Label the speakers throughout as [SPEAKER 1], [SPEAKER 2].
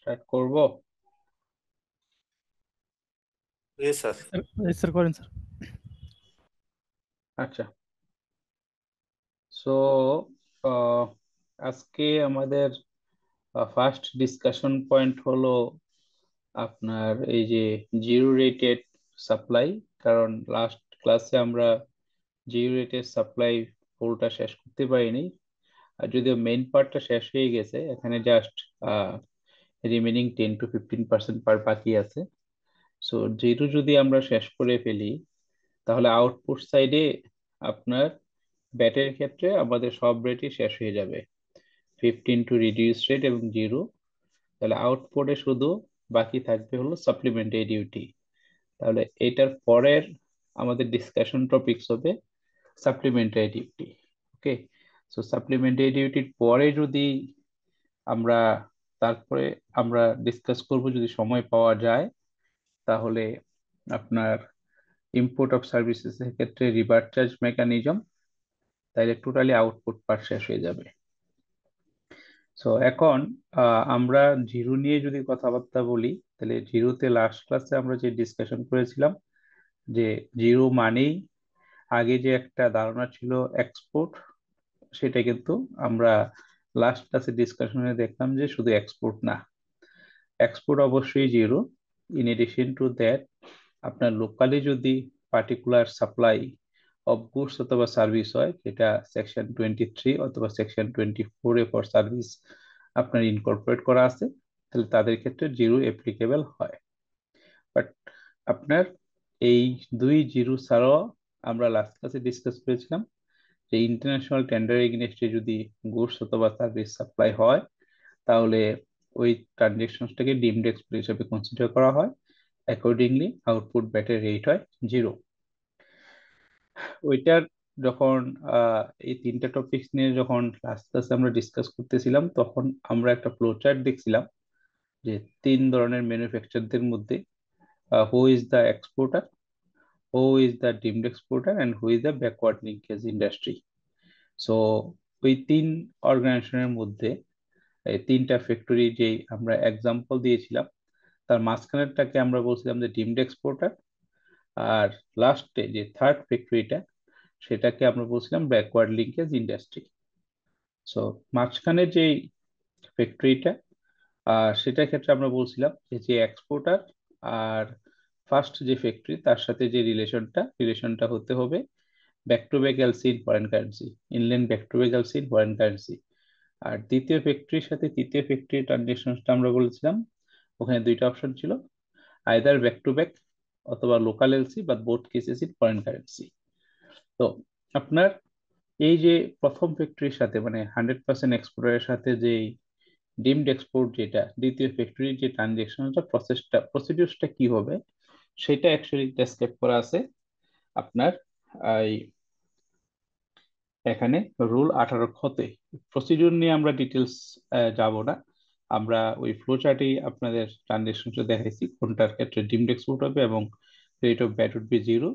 [SPEAKER 1] Start করব।
[SPEAKER 2] জি sir.
[SPEAKER 3] Sir করেন sir.
[SPEAKER 1] আচ্ছা, সো আজকে আমাদের ফার্স্ট ডিসকাশন পয়েন্ট হলো আপনার এই যে জিরো রেটেড সাপ্লাই। কারণ লাস্ট ক্লাসে আমরা জিরো রেটেড সাপ্লাই পুরোটা শেষ করতে পারিনি, আর যদিও মেইন পার্টটা শেষ হয়ে গেছে, এখানে জাস্ট রিমেনিং 10 to 15% পার বাকি আছে। সো জিরো যদি আমরা শেষ করে ফেলি, তাহলে আউটপুট সাইডে আপনার ব্যাটের ক্ষেত্রে আমাদের সব রেটই শেষ হয়ে যাবে, 15 টু রিডিউস রেট এবং জিরো। তাহলে আউটপুটে শুধু বাকি থাকবে হলো সাপ্লিমেন্টারি ডিউটি। তাহলে এটার পরের আমাদের ডিসকাশন টপিকস হবে সাপ্লিমেন্টারি ডিউটি। ওকে, সো সাপ্লিমেন্টারি ডিউটির পরে যদি আমরা তারপরে আমরা ডিসকাস করব, যদি সময় পাওয়া যায়, তাহলে আপনার ইম্পোর্ট অফ সার্ভিসেস এর ক্ষেত্রে রিভার্স চার্জ মেকানিজম। তাইলে টোটালি আউটপুট পার্ট শেষ হয়ে যাবে। সো এখন আমরা জিরো নিয়ে যদি কথাবার্তা বলি, তাহলে জিরোতে লাস্ট ক্লাসে আমরা যে ডিসকাশন করেছিলাম যে জিরো মানেই আগে যে একটা ধারণা ছিল এক্সপোর্ট, সেটা কিন্তু আমরা লাস্ট ক্লাসে ডিসকাশনে দেখলাম যে শুধু এক্সপোর্ট না, এক্সপোর্ট অবশ্যই zero. In addition to that, আপনার লোকালি যদি পার্টিকুলার সাপ্লাই অফ গুডস অথবা সার্ভিস হয়, যেটা সেকশন 23 অথবা সেকশন 24 ফর সার্ভিস আপনার ইনকর্পোরেট করা আছে, তাহলে তাদের ক্ষেত্রে জিরো অ্যাপ্লিকেবল হয়। বাট আপনার এই দুই জিরো ছাড়াও আমরা লাস্ট ক্লাসে ডিসকাস করেছিলাম যে ইন্টারন্যাশনাল টেন্ডার এগেইনস্টে যদি গুডস অথবা সার্ভিস সাপ্লাই হয়, তাহলে ওই ট্রানজেকশনটাকে ডিমড এক্সপোর্ট হিসেবে কনসিডার করা হয়। অ্যাকর্ডিংলি আউটপুট ব্যাটের রেট হয় জিরো। ওইটার যখন এই তিনটা টপিকস নিয়ে যখন লাস্ট ক্লাসে আমরা ডিসকাস করতেছিলাম, তখন আমরা একটা ফ্লো চার্ট দেখছিলাম যে তিন ধরনের ম্যানুফ্যাকচারদের মধ্যে who is the exporter, who is the deemed exporter and who is the backward linkage industry. So ওই তিন অর্গানাইজেশনের মধ্যে এই তিনটা ফ্যাক্টরি যে আমরা এক্সাম্পল দিয়েছিলাম, তার মাঝখানেরটাকে আমরা বলছিলাম যে ডিমড এক্সপোর্টার, আর লাস্টে যে থার্ড ফ্যাক্টরিটা, সেটাকে আমরা বলছিলাম ব্যাকওয়ার্ড লিঙ্কেজ ইন্ডাস্ট্রি। সো মাঝখানে যে ফ্যাক্টরিটা, সেটার ক্ষেত্রে আমরা বলছিলাম যে যে এক্সপোর্টার আর ফার্স্ট যে ফ্যাক্টরি, তার সাথে যে রিলেশনটা হতে হবে back to back LC in foreign currency, inland back to back LC in foreign currency. আর দ্বিতীয় ফ্যাক্টরির সাথে তৃতীয় ফ্যাক্টরি ট্রানজেকশনটা আমরা বলেছিলাম, ওখানে দুইটা অপশন ছিল, আইদার ব্যাক টু ব্যাক অথবা লোকাল এলসি, বা both cases in foreign currency. তো আপনার এই যে প্রথম ফ্যাক্টরির সাথে মানে 100% এক্সপোর্টারের সাথে যে ডিমড এক্সপোর্ট, যেটা দ্বিতীয় ফ্যাক্টরির যে ট্রানজেকশনটা প্রসিডিউরটা কি হবে, সেটা অ্যাকচুয়ালি ডেসক্রাইব করা আছে আপনার এই এখানে রুল 18 খতে। প্রসিডিউর নিয়ে আমরা ডিটেলস যাব না, আমরা ওই ফ্লো চার্টেই আপনাদের ট্রানজেকশনটা দেখাইছি কোনটার ক্ষেত্রে ডিমড এক্সপোর্ট হবে এবং rate of VAT would be zero.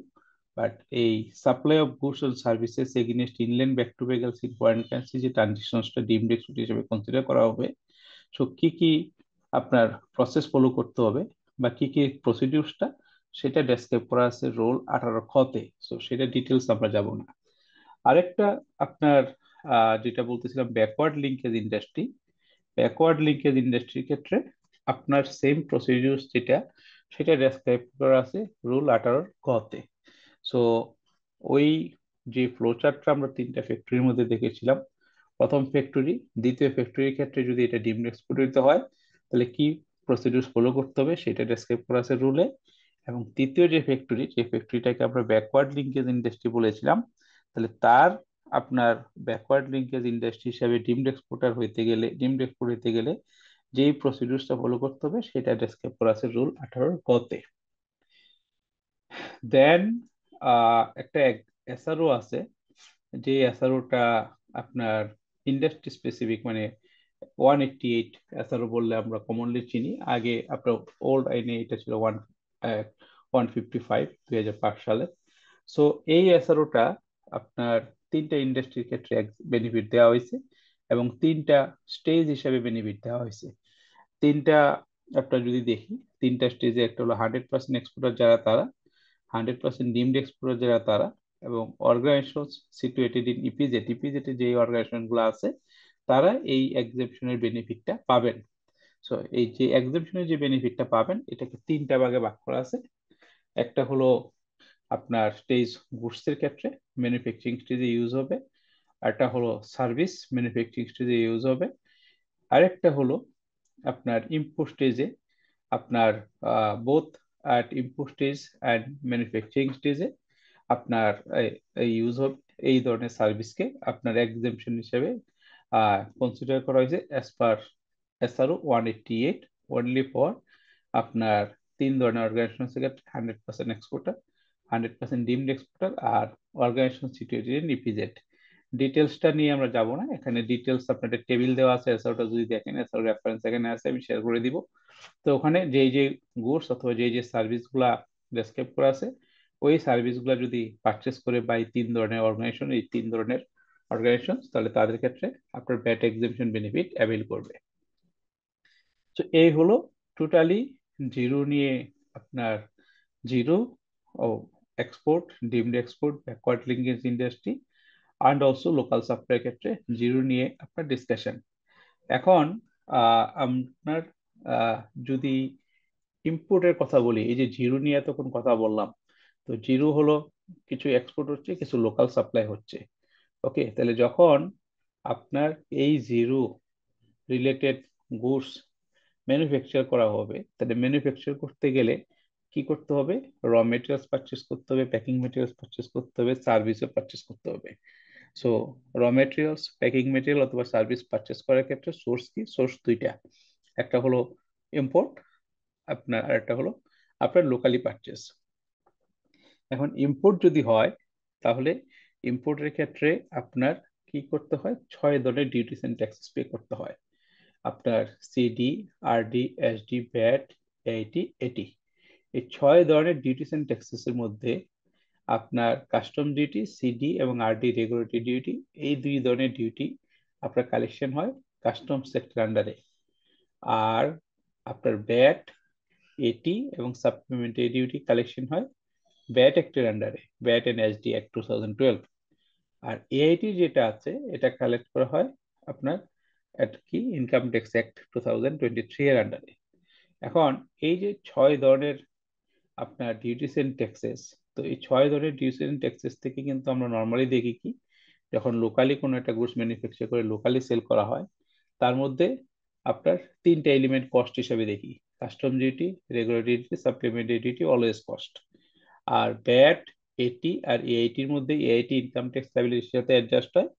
[SPEAKER 1] But এই supply of goods and services against inland back to back LC foreign currency যে ট্রানজেকশনটা ডিমড এক্সপোর্ট হিসেবে কনসিডার করা হবে, সো কি কি আপনার প্রসেস ফলো করতে হবে বা কি কি প্রসিডিউরটা, সেটা ডেসক্রাইব করা আছে রোল 18 খতে। সো সেটা ডিটেলস আমরা যাব না। আরেকটা আপনার যেটা বলতেছিলাম backward linkage industry, backward linkage ইন্ডাস্ট্রির ক্ষেত্রে আপনার সেম প্রসিডিউর যেটা, সেটা ডেসক্রাইব করা আছে রুল 18 গতে। সো ওই যে ফ্লো চার্টটা আমরা তিনটা ফ্যাক্টরির মধ্যে দেখেছিলাম, প্রথম ফ্যাক্টরি দ্বিতীয় ফ্যাক্টরির ক্ষেত্রে যদি এটা ডিমড এক্সপোর্ট হইতে হয়, তাহলে কি প্রসিডিউর ফলো করতে হবে সেটা ডেসক্রাইব করা আছে রুলে। এবং তৃতীয় যে ফ্যাক্টরি, যে ফ্যাক্টরিটাকে আমরা ব্যাকওয়ার্ড লিঙ্কেজ ইন্ডাস্ট্রি বলেছিলাম, তাহলে তার আপনার ব্যাকওয়ার্ড লিঙ্কেজ ইন্ডাস্ট্রি হিসাবে ডিমড এক্সপোর্ট হইতে গেলে যেই প্রসিডিউরটা ফলো করতে হবে, সেটা ডেসক্রাইব করা আছে রুল 18 গতে। দেন একটা এসআরও আছে, যে এসআরওটা আপনার ইন্ডাস্ট্রি স্পেসিফিক, মানে 188 এসআরও বললে আমরা কমনলি চিনি। আগে আপনার ওল্ড আইনে এটা ছিল 155 2005 সালে। সো এই এসআরওটা আপনার তিনটা ইন্ডাস্ট্রির ক্ষেত্রে বেনিফিট দেওয়া হয়েছে এবং তিনটা স্টেজ হিসেবে বেনিফিট দেওয়া হয়েছে। তিনটা আপনার যদি দেখি, তিনটা স্টেজে, একটা হলো 100% এক্সপোর্টার যারা তারা, 100% ডিমড এক্সপোর্টার যারা তারা, এবং অর্গানাইজেশন সিচুয়েটেড ইন ইপিজেড, ইপিজেডে যে অর্গানাইজেশন গুলো আছে তারা এই এক্সেম্পশনের বেনিফিটটা পাবেন। সো এই যে এক্সেম্পশনের যে বেনিফিটটা পাবেন এটাকে তিনটা ভাগে ভাগ করা আছে। একটা হলো আপনার স্টেজ গুডসের ক্ষেত্রে ম্যানুফ্যাকচারিং স্টেজে ইউজ হবে, একটা হলো সার্ভিস ম্যানুফ্যাকচারিং স্টেজে ইউজ হবে, আরেকটা হলো আপনার ইম্পোর্ট স্টেজে, আপনার both at import stage and manufacturing স্টেজে আপনার ইউজ হবে। এই ধরনের সার্ভিসকে আপনার এক্সেম্পশন হিসেবে কনসিডার করা হয়েছে as per SRO 188, only for আপনার তিন ধরনের অর্গানাইজেশন থেকে: 100% এক্সপোর্টার, 100% ডিমড এক্সপোর্টার, আর অর্গানাইজেশন সিচুয়েটেড ইন ইপিজেড। ডিটেলসটা নিয়ে আমরা যাব না, এখানে ডিটেলস আপনাদের টেবিল দেওয়া আছে, এসআরওটা যদি দেখেন, এসআরও রেফারেন্স এখানে আছে, আমি শেয়ার করে দিব। তো ওখানে যেই যে গুডস অথবা যেই যে সার্ভিসগুলা ডেসক্রাইব করা আছে, ওই সার্ভিসগুলো যদি পারচেস করে বাই তিন ধরনের অর্গানাইজেশন, এই তিন ধরনের অর্গানাইজেশন, তাহলে তাদের ক্ষেত্রে আপনার ভ্যাট এক্সেম্পশন বেনিফিট অ্যাভেল করবে। তো এই হলো টোটালি জিরো নিয়ে আপনার জিরো ও export, deemed export, backward linkage industry and also local supply ক্ষেত্রে জিরো নিয়ে আপনার ডিসকাশন। এখন আপনার যদি ইম্পোর্টের কথা বলি, এই যে জিরো নিয়ে তখন কথা বললাম, তো জিরো হলো কিছু এক্সপোর্ট হচ্ছে, কিছু লোকাল সাপ্লাই হচ্ছে। ওকে, তাহলে যখন আপনার এই জিরো রিলেটেড গুডস ম্যানুফ্যাকচার করা হবে, তাহলে ম্যানুফ্যাকচার করতে গেলে কি করতে হবে? র মেটেরিয়ালস পারচেস করতে হবে, প্যাকিং মেটেরিয়ালস পারচেস করতে হবে, সার্ভিসও পারচেস করতে হবে। So raw materials, packing material অথবা সার্ভিস পারচেস করার ক্ষেত্রে সোর্স কি? সোর্স দুইটা, একটা হলো ইম্পোর্ট আপনার, আর একটা হলো আপনার লোকালি পারচেস। এখন ইম্পোর্ট যদি হয়, তাহলে ইম্পোর্টের ক্ষেত্রে আপনার কি করতে হয়? 6 ধরনের ডিউটিস এন্ড ট্যাক্সেস পে করতে হয়। আপনার সিডি, আরডি, এসডি, ভ্যাট, এইটি, এটি, এই 6 ধরনের ডিউটিস এন্ড ট্যাক্সেস এর মধ্যে আপনার কাস্টম ডিউটি, সিডি এবং আরডি রেগুলেটরি ডিউটি, এই দুই ধরনের ডিউটি আপনার কালেকশন হয় কাস্টম সেক্টর আন্ডারে। আর আপনার ভ্যাট, এটি এবং সাপ্লিমেন্টারি ডিউটি কালেকশন হয় ভ্যাট অ্যাক্টের আন্ডারে, ভ্যাট এন্ড এসডি অ্যাক্ট 2012। আর এআইটি যেটা আছে এটা কালেক্ট করা হয় আপনার কি ইনকাম ট্যাক্স অ্যাক্ট 2023 এর আন্ডারে। এখন এই যে 6 ধরনের আপনার ডিউটিস এন্ড ট্যাক্সেস, তো এই 6 ধরনের ডিউটিস এন্ড ট্যাক্সেস থেকে কিন্তু আমরা নর্মালি দেখি কি, যখন লোকালি কোনো একটা গুডস ম্যানুফ্যাকচার করে লোকালি সেল করা হয়, তার মধ্যে আপনার তিনটা এলিমেন্ট কস্ট হিসেবে দেখি: custom duty, regular duty, supplementary duty, always cost. আর ভ্যাট, এটি আর এআইটির মধ্যে এআইটি ইনকাম ট্যাক্স লায়াবিলিটির সাথে অ্যাডজাস্ট হয়।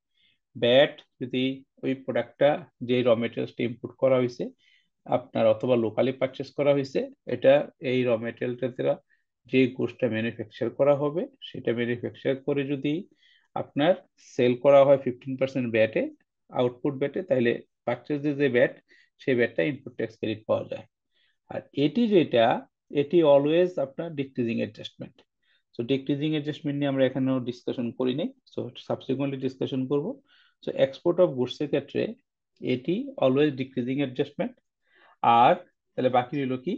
[SPEAKER 1] ভ্যাট যদি ওই প্রোডাক্টটা, যে র মেটেরিয়ালসটা ইম্পোর্ট করা হয়েছে আপনার অথবা লোকালি পারচেস করা হয়েছে, এটা এই র মেটেরিয়ালটা দ্বারা যে গুডসটা ম্যানুফ্যাকচার করা হবে, সেটা ম্যানুফ্যাকচার করে যদি আপনার সেল করা হয় 15% ব্যাটে, আউটপুট ব্যাটে, তাহলে পারচেস যে ব্যাট, সেই ব্যাটটা ইনপুট ট্যাক্স ক্রেডিট পাওয়া যায়। আর এটি যেটা, এটি অলওয়েজ আপনার decreasing adjustment. So decreasing adjustment নিয়ে আমরা এখানেও ডিসকাশন করি নাই, সো সাবসিকুয়েন্টলি ডিসকাশন করব। সো এক্সপোর্ট অফ গুডস এর ক্ষেত্রে এটি অলওয়েজ ডিক্রিজিং অ্যাডজাস্টমেন্ট। আর তাহলে বাকি রইল কি?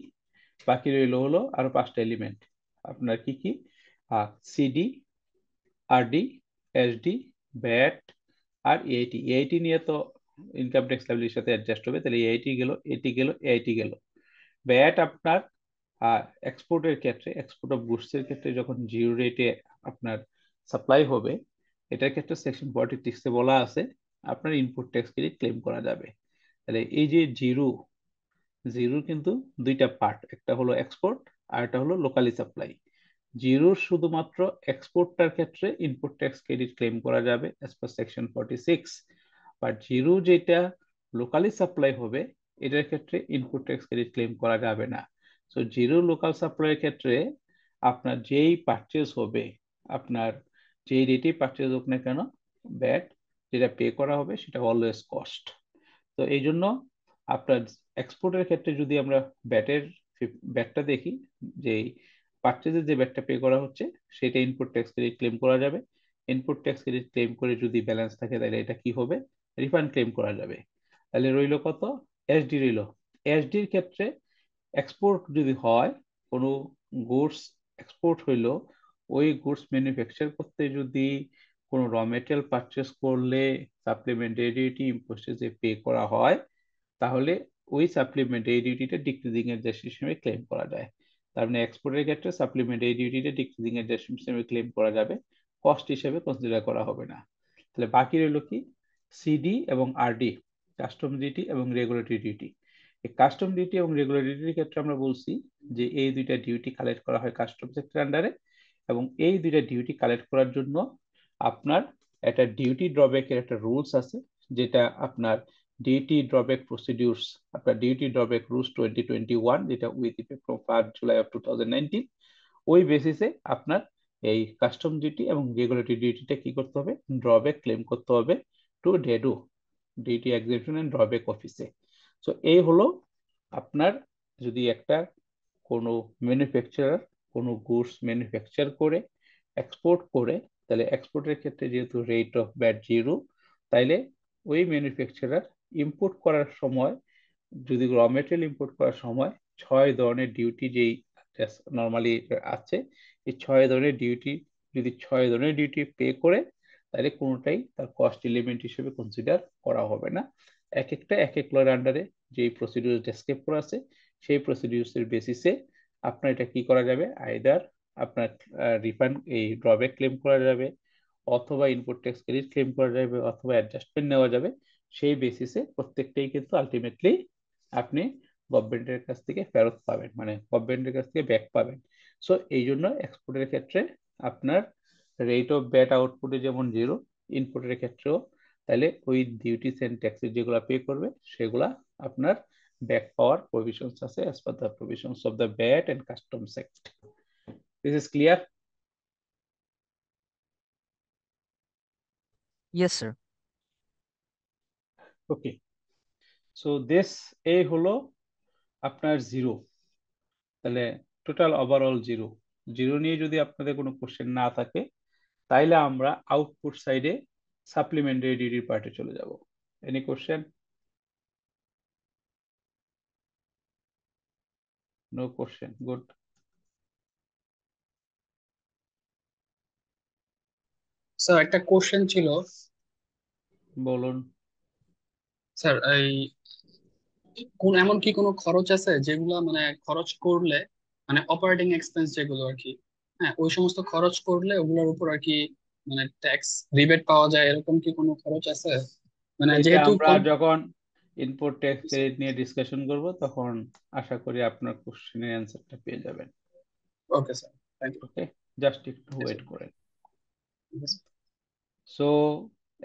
[SPEAKER 1] বাকি রইল হলো আরো 5টা এলিমেন্ট আপনার কি কি? সিডি, আরডি, এসডি, ভ্যাট আর এআইটি। এআইটি নিয়ে তো ইনকাম ট্যাক্স লাইবিলিটির সাথে অ্যাডজাস্ট হবে, তাহলে এআইটি গেল, এটি গেল, এআইটি গেল। ভ্যাট আপনার এক্সপোর্টের ক্ষেত্রে, এক্সপোর্ট অফ গুডস এর ক্ষেত্রে যখন জিরো রেটে আপনার সাপ্লাই হবে, এটার ক্ষেত্রে সেকশন 46 এ বলা আছে আপনার ইনপুট ট্যাক্স ক্রেডিট ক্লেম করা যাবে। তাহলে এই যে জিরো, জিরোর কিন্তু দুইটা পার্ট, একটা হলো এক্সপোর্ট আর একটা হলো লোকালি সাপ্লাই। জিরোর শুধুমাত্র এক্সপোর্টটার ক্ষেত্রে ইনপুট ট্যাক্স ক্রেডিট ক্লেম করা যাবে as per section 46, but zero যেটা লোকালি সাপ্লাই হবে, এটার ক্ষেত্রে ইনপুট ট্যাক্স ক্রেডিট ক্লেম করা যাবে না। সো জিরো লোকাল সাপ্লাইয়ের ক্ষেত্রে আপনার যেই পারচেজ হবে, আপনার যেই রেটে পারচেজ হোক না কেন, ব্যাট যেটা পে করা হবে সেটা অলওয়েজ কস্ট। তো এই জন্য আপনার এক্সপোর্টের ক্ষেত্রে যদি আমরা ব্যাটের ব্যাটটা দেখি, যে পারচেজের যে ব্যাটটা পে করা হচ্ছে, সেটা ইনপুট ট্যাক্স ক্রেডিট ক্লেম করা যাবে। ইনপুট ট্যাক্স ক্রেডিট ক্লেম করে যদি ব্যালেন্স থাকে, তাহলে এটা কি হবে? রিফান্ড ক্লেম করা যাবে। তাহলে রইল কত? এসডি রইল, এসডির ক্ষেত্রে এক্সপোর্ট যদি হয়, কোনো গুডস এক্সপোর্ট হইলো, ওই গুডস ম্যানুফ্যাকচার করতে যদি কোনো র মেটেরিয়াল পারচেস করলে সাপ্লিমেন্টারি ডিউটি ইম্পোস্টে পে করা হয়, তাহলে ওই সাপ্লিমেন্টারি ডিউটিটা ডিক্রিজিং এডজাস্ট হিসেবে ক্লেম করা যায়। তার মানে এক্সপোর্টের ক্ষেত্রে সাপ্লিমেন্টারি ডিউটিটা ডিক্রিজিং এডজাস্ট হিসেবে ক্লেম করা যাবে, কস্ট হিসেবে কনসিডার করা হবে না। তাহলে বাকি রইল কি? সিডি এবং আরডি, কাস্টম ডিউটি এবং রেগুলেটরি ডিউটি। এই কাস্টম ডিউটি এবং রেগুলেটরি ডিউটির ক্ষেত্রে আমরা বলছি যে এই দুইটা ডিউটি কালেক্ট করা হয় কাস্টম সেক্টর আন্ডারে, এবং এই দুইটা ডিউটি কালেক্ট করার জন্য আপনার একটা ডিউটি ড্রব্যাকের একটা রুলস আছে, যেটা আপনার ডিউটি ড্রব্যাক প্রসিডিউরস, আপনার ডিউটি ড্রব্যাক রুলস 2021, যেটা with effect from 1 July of 2019। ওই বেসিসে আপনার এই কাস্টম ডিউটি এবং রেগুলেটরি ডিউটিটা কি করতে হবে? ড্রব্যাক ক্লেম করতে হবে টু ডেডু, ডিউটি এক্সেম্পশন এন্ড ড্রব্যাক অফিসে। সো এই হলো আপনার, যদি একটা কোনো ম্যানুফ্যাকচারার কোনো গুডস ম্যানুফ্যাকচার করে এক্সপোর্ট করে, তাহলে এক্সপোর্টের ক্ষেত্রে যেহেতু রেট অফ ভ্যাট জিরো, তাইলে ওই ম্যানুফ্যাকচারার ইম্পোর্ট করার সময়, যদি র মেটেরিয়াল ইম্পোর্ট করার সময় 6 ধরনের ডিউটি যেই নর্মালি আছে, এই 6 ধরনের ডিউটি, যদি 6 ধরনের ডিউটি পে করে, তাহলে কোনোটাই তার কস্ট এলিমেন্ট হিসেবে কনসিডার করা হবে না। এক একটা এক এক লয়ের আন্ডারে যে প্রসিডিউর ডেসক্রাইব করা আছে, সেই প্রসিডিউরসের বেসিসে আপনার এটা কি করা যাবে? আইদার আপনার রিফান্ড, এই ড্রব্যাক ক্লেম করা যাবে, অথবা ইনপুট ট্যাক্স ক্রেডিট ক্লেম করা যাবে, অথবা অ্যাডজাস্টমেন্ট নেওয়া যাবে। সেই বেসিসে প্রত্যেকটাই কিন্তু আলটিমেটলি আপনি গভর্নমেন্টের কাছ থেকে ফেরত পাবেন, মানে গভর্নমেন্টের কাছ থেকে ব্যাক পাবেন। সো এই জন্য এক্সপোর্টের ক্ষেত্রে আপনার রেট অফ ব্যাট আউটপুটে যেমন জিরো, ইনপুটের ক্ষেত্রেও তাহলে ওই ডিউটিস এন্ড ট্যাক্সেস যেগুলো পে করবে সেগুলা আপনার ব্যাক পাওয়ার প্রভিশনস আছে as per the provisions of the VAT and customs act. This is clear?
[SPEAKER 3] Yes sir.
[SPEAKER 1] Okay, so this এই হলো আপনার জিরো। তাহলে টোটাল ওভারঅল জিরো। জিরো নিয়ে যদি আপনাদের কোনো কোশ্চেন না থাকে, তাইলে আমরা আউটপুট সাইডে সাপ্লিমেন্টারি ডিউটির পার্টে চলে যাব। Any question? No question, good.
[SPEAKER 4] Sir একটা কোশ্চেন ছিল।
[SPEAKER 1] বলুন।
[SPEAKER 4] স্যার এই কোন এমন কি কোনো খরচ আছে যেগুলো মানে খরচ করলে, মানে অপারেটিং এক্সপেন্স যেগুলো আর কি, হ্যাঁ ওই সমস্ত খরচ করলে ওগুলোর উপর আর কি মানে ট্যাক্স রিবেট পাওয়া যায়, এরকম কি কোনো খরচ আছে? মানে
[SPEAKER 1] এটা
[SPEAKER 4] যেহেতু
[SPEAKER 1] আমরা যখন ইনপুট ট্যাক্স ক্রেডিট নিয়ে ডিসকাশন করব, তখন আশা করি আপনার কোশ্চেনের অ্যান্সারটা পেয়ে যাবেন।
[SPEAKER 4] Okay sir, thank you.
[SPEAKER 1] Okay, just একটু ওয়েট করেন। সো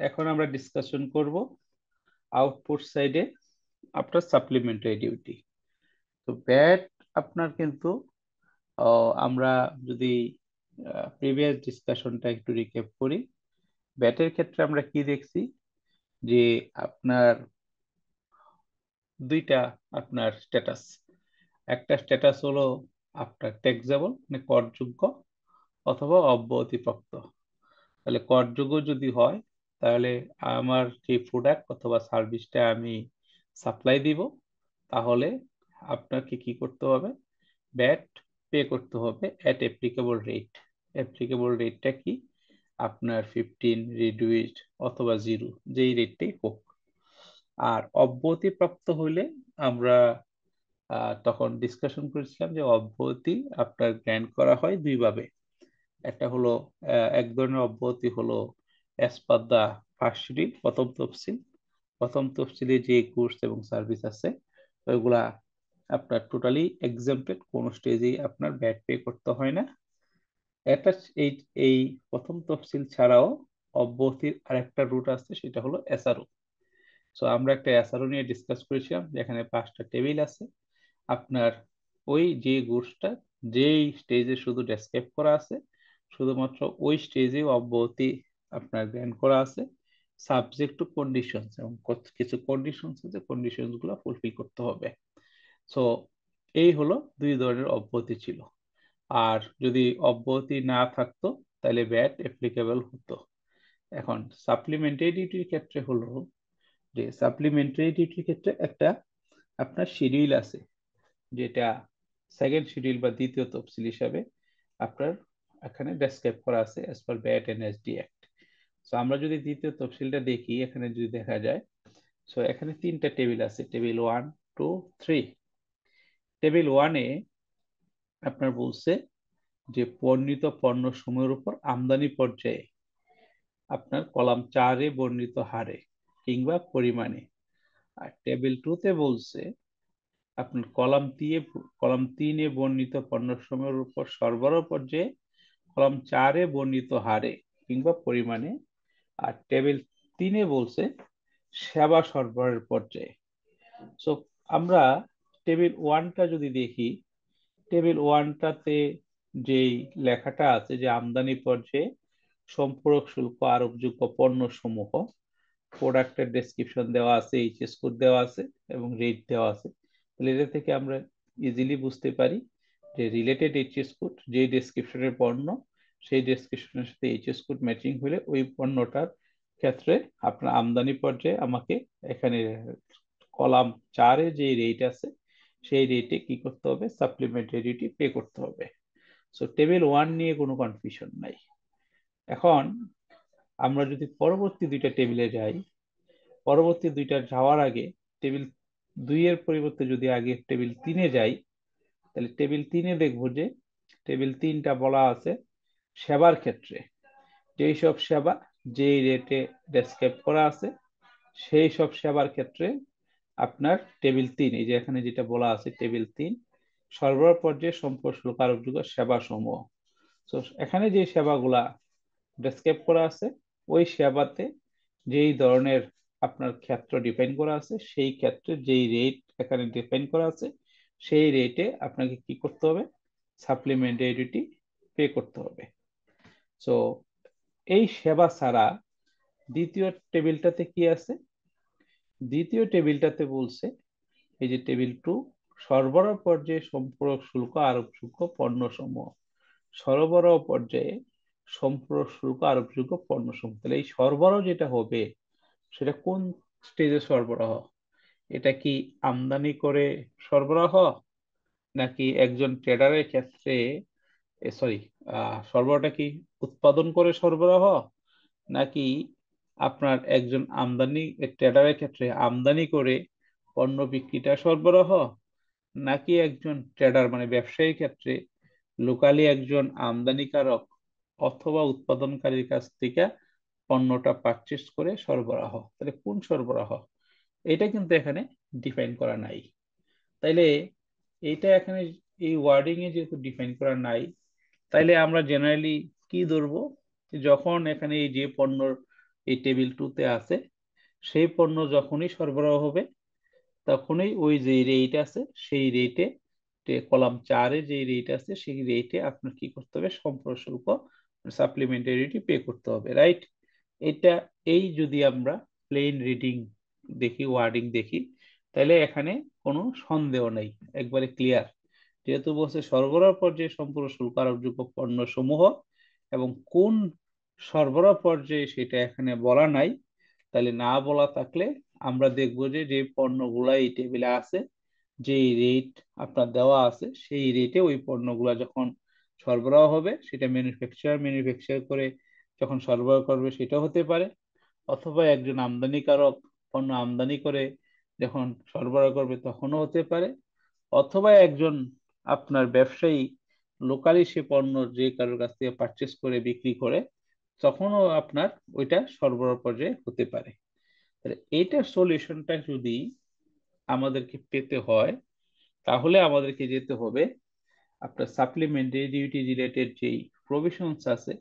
[SPEAKER 1] এখন আমরা ডিসকাশন করব আউটপুট সাইডে আপনার সাপ্লিমেন্টারি ডিউটি। তো ব্যাট আপনার কিন্তু আমরা যদি প্রিভিয়াস ডিসকাশনটা একটু রিক্যাপ করি, ব্যাটের ক্ষেত্রে আমরা কি দেখছি? যে আপনার দুইটা আপনার স্ট্যাটাস। একটা স্ট্যাটাস হলো আপনার ট্যাক্সেবল, মানে করযোগ্য, অথবা অব্যাহতিপ্রাপ্ত। তাহলে করযোগ্য যদি হয়, তাহলে আমার যে প্রোডাক্ট অথবা সার্ভিসটা আমি সাপ্লাই দিব, তাহলে আপনাকে কি করতে হবে? ব্যাট পে করতে হবে এট অ্যাপ্লিকেবল রেট। অ্যাপ্লিকেবল রেটটা কি? আপনার 15, রিডিউসড, অথবা জিরো, যেই রেটটাই হোক। আর অব্যাহতিপ্রাপ্ত হইলে আমরা তখন ডিসকাশন করেছিলাম যে অব্যাহতি আপনার গ্র্যান্ট করা হয় দুইভাবে। একটা হলো এক ধরনের অব্যাহতি হলো as per the first schedule, প্রথম তফসিল। প্রথম তফসিলে যে গুডস এবং সার্ভিস আছে, ওইগুলা আপনার টোটালি এক্সাম্পটেড, কোনো স্টেজেই আপনার ব্যাট পে করতে হয় না। এটা এই এই প্রথম তফসিল ছাড়াও অব্যাহতির আরেকটা রুট আছে, সেটা হলো এসআরও। সো আমরা একটা এসআরও নিয়ে ডিসকাস করেছিলাম, যেখানে 5টা টেবিল আছে। আপনার ওই যে গুডসটা যেই স্টেজে শুধু ডেসক্রাইব করা আছে, শুধুমাত্র ওই স্টেজে অব্যাহতি আপনার গ্র্যান্ট করা আছে, সাবজেক্ট টু কন্ডিশনস, এবং কিছু কন্ডিশনস আছে, কন্ডিশনস গুলো ফুলফিল করতে হবে। সো এই হলো দুই ধরনের অব্যাহতি ছিল। আর যদি অব্যাহতি না থাকতো, তাহলে ব্যাট অ্যাপ্লিকেবল হতো। এখন সাপ্লিমেন্টারি ডিউটির ক্ষেত্রে হলো যে সাপ্লিমেন্টারি ডিউটির ক্ষেত্রে একটা আপনার শিডিউল আছে, যেটা সেকেন্ড শিডিউল বা দ্বিতীয় তফসিল হিসাবে আপনার এখানে ডেসক্রাইব করা আছে as per VAT and SD act. So আমরা যদি দ্বিতীয় তফসিলটা দেখি, এখানে যদি দেখা যায়, সো এখানে তিনটা টেবিল আছে, টেবিল 1, 2, 3। টেবিল 1-এ আপনার বলছে যে বর্ণিত পণ্য সমূহের উপর আমদানি পর্যায়ে আপনার কলাম 4-এ বর্ণিত হারে কিংবা পরিমাণে। আর টেবিল 2-তে বলছে আপনার কলাম 3-এ বর্ণিত পণ্যসমূহের উপর সরবরাহ পর্যায়ে কলাম 4-এ বর্ণিত হারে কিংবা পরিমাণে। আর টেবিল 3-এ বলছে সেবা সরবরাহের পর্যায়ে। সো আমরা টেবিল 1টা যদি দেখি, টেবিল 1টাতে যেই লেখাটা আছে যে আমদানি পর্যায়ে সম্পূরক শুল্ক আরোপযোগ্য পণ্য সমূহ, প্রোডাক্টের ডেসক্রিপশন দেওয়া আছে, এইচএস কোড দেওয়া আছে এবং রেট দেওয়া আছে। তাহলে এটা থেকে আমরা ইজিলি বুঝতে পারি যে রিলেটেড এইচএস কোড, যে ডেসক্রিপশনের পণ্য সেই ডেসক্রিপশনের সাথে এইচএস কোড ম্যাচিং হলে ওই পণ্যটার ক্ষেত্রে আপনার আমদানি পর্যায়ে আমাকে এখানে কলাম 4-এ যে রেট আছে সেই রেটে কি করতে হবে, সাপ্লিমেন্টারি ডিউটি পে করতে হবে। সো টেবিল 1 নিয়ে কোনো কনফিউশন নাই। এখন আমরা যদি পরবর্তী দুইটা টেবিলে যাই, পরবর্তী দুইটা যাওয়ার আগে টেবিল 2-এর পরিবর্তে যদি আগে টেবিল 3-এ যাই, তাহলে টেবিল 3-এ দেখবো যে টেবিল 3টা বলা আছে সেবার ক্ষেত্রে যেই সব সেবা যেই রেটে ডেসক্রাইব করা আছে সেই সব সেবার ক্ষেত্রে আপনার টেবিল 3, এই যে এখানে যেটা বলা আছে টেবিল 3 সরবরাহ পর্যায়ে সম্পর্ক শুল্ক আরোপযোগ্য সেবা সমূহ। তো এখানে যে সেবাগুলা ডেসক্রাইব করা আছে ওই সেবাতে যেই ধরনের আপনার ক্ষেত্র ডিফাইন করা আছে সেই ক্ষেত্রে যেই রেট এখানে ডিফাইন করা আছে সেই রেটে আপনাকে কি করতে হবে, সাপ্লিমেন্টারি ডিউটি পে করতে হবে। সো এই সেবা ছাড়া দ্বিতীয় টেবিলটাতে কি আছে, দ্বিতীয় টেবিলটাতে বলছে এই যে টেবিল 2 সরবরাহ পর্যায়ে সম্পূরক শুল্ক আরোপযোগ্য পণ্য সমূহ, সরবরাহ পর্যায়ে সম্পূরক শুল্ক আরোপযোগ্য পণ্য সমূহ। তাহলে এই সরবরাহ যেটা হবে সেটা কোন স্টেজে সরবরাহ, এটা কি আমদানি করে সরবরাহ, নাকি একজন ট্রেডারের ক্ষেত্রে, সরি, সরবরাহটা কি উৎপাদন করে সরবরাহ, নাকি আপনার একজন ট্রেডারের ক্ষেত্রে আমদানি করে পণ্য বিক্রিটা সরবরাহ, নাকি একজন ট্রেডার মানে ব্যবসায়ীর ক্ষেত্রে লোকালি একজন আমদানিকারক অথবা উৎপাদনকারীর কাছ থেকে পণ্যটা পারচেস করে সরবরাহ। তাহলে কোন সরবরাহ, এটা কিন্তু এখানে ডিফাইন করা নাই। তাইলে এইটা এখানে এই ওয়ার্ডিং এ যেহেতু ডিফাইন করা নাই, তাইলে আমরা জেনারেলি কি ধরবো, যখন এখানে এই যে পণ্য এই টেবিল 2-তে আছে সেই পণ্য যখনই সরবরাহ হবে তখনই ওই যে রেট আছে সেই রেটে, কলাম 4-এ যে রেট আছে সেই রেটে আপনার কি করতে হবে, সম্পূরক শুল্ক সাপ্লিমেন্টারি পে করতে হবে, রাইট? এটা এই যদি আমরা প্লেন রিডিং দেখি, ওয়ার্ডিং দেখি, তাহলে এখানে কোনো সন্দেহ নেই, একবারে ক্লিয়ার। যেহেতু বলছে সরবরাহ পর্যায়ে সম্পূরক শুল্ক আরোপযোগ্য পণ্য সমূহ এবং কোন সরবরাহ পর্যায়ে সেটা এখানে বলা নাই, তাহলে না বলা থাকলে আমরা দেখবো যে যে পণ্যগুলা এই টেবিলে আছে যে রেট আপনার দেওয়া আছে সেই রেটে ওই পণ্যগুলা যখন সরবরাহ হবে সেটা ম্যানুফ্যাকচার করে যখন সরবরাহ করবে সেটা হতে পারে, অথবা একজন আমদানিকারক পণ্য আমদানি করে যখন সরবরাহ করবে তখনও হতে পারে, অথবা একজন আপনার ব্যবসায়ী লোকালি সে পণ্য যে কারোর কাছ থেকে পারচেস করে বিক্রি করে তখনও আপনার ওইটা সরবরাহ পর্যায়ে হতে পারে। তাহলে এইটার সলিউশনটা যদি আমাদেরকে পেতে হয় তাহলে আমাদেরকে যেতে হবে আপনার সাপ্লিমেন্টারি ডিউটি রিলেটেড যেই প্রভিশনস আছে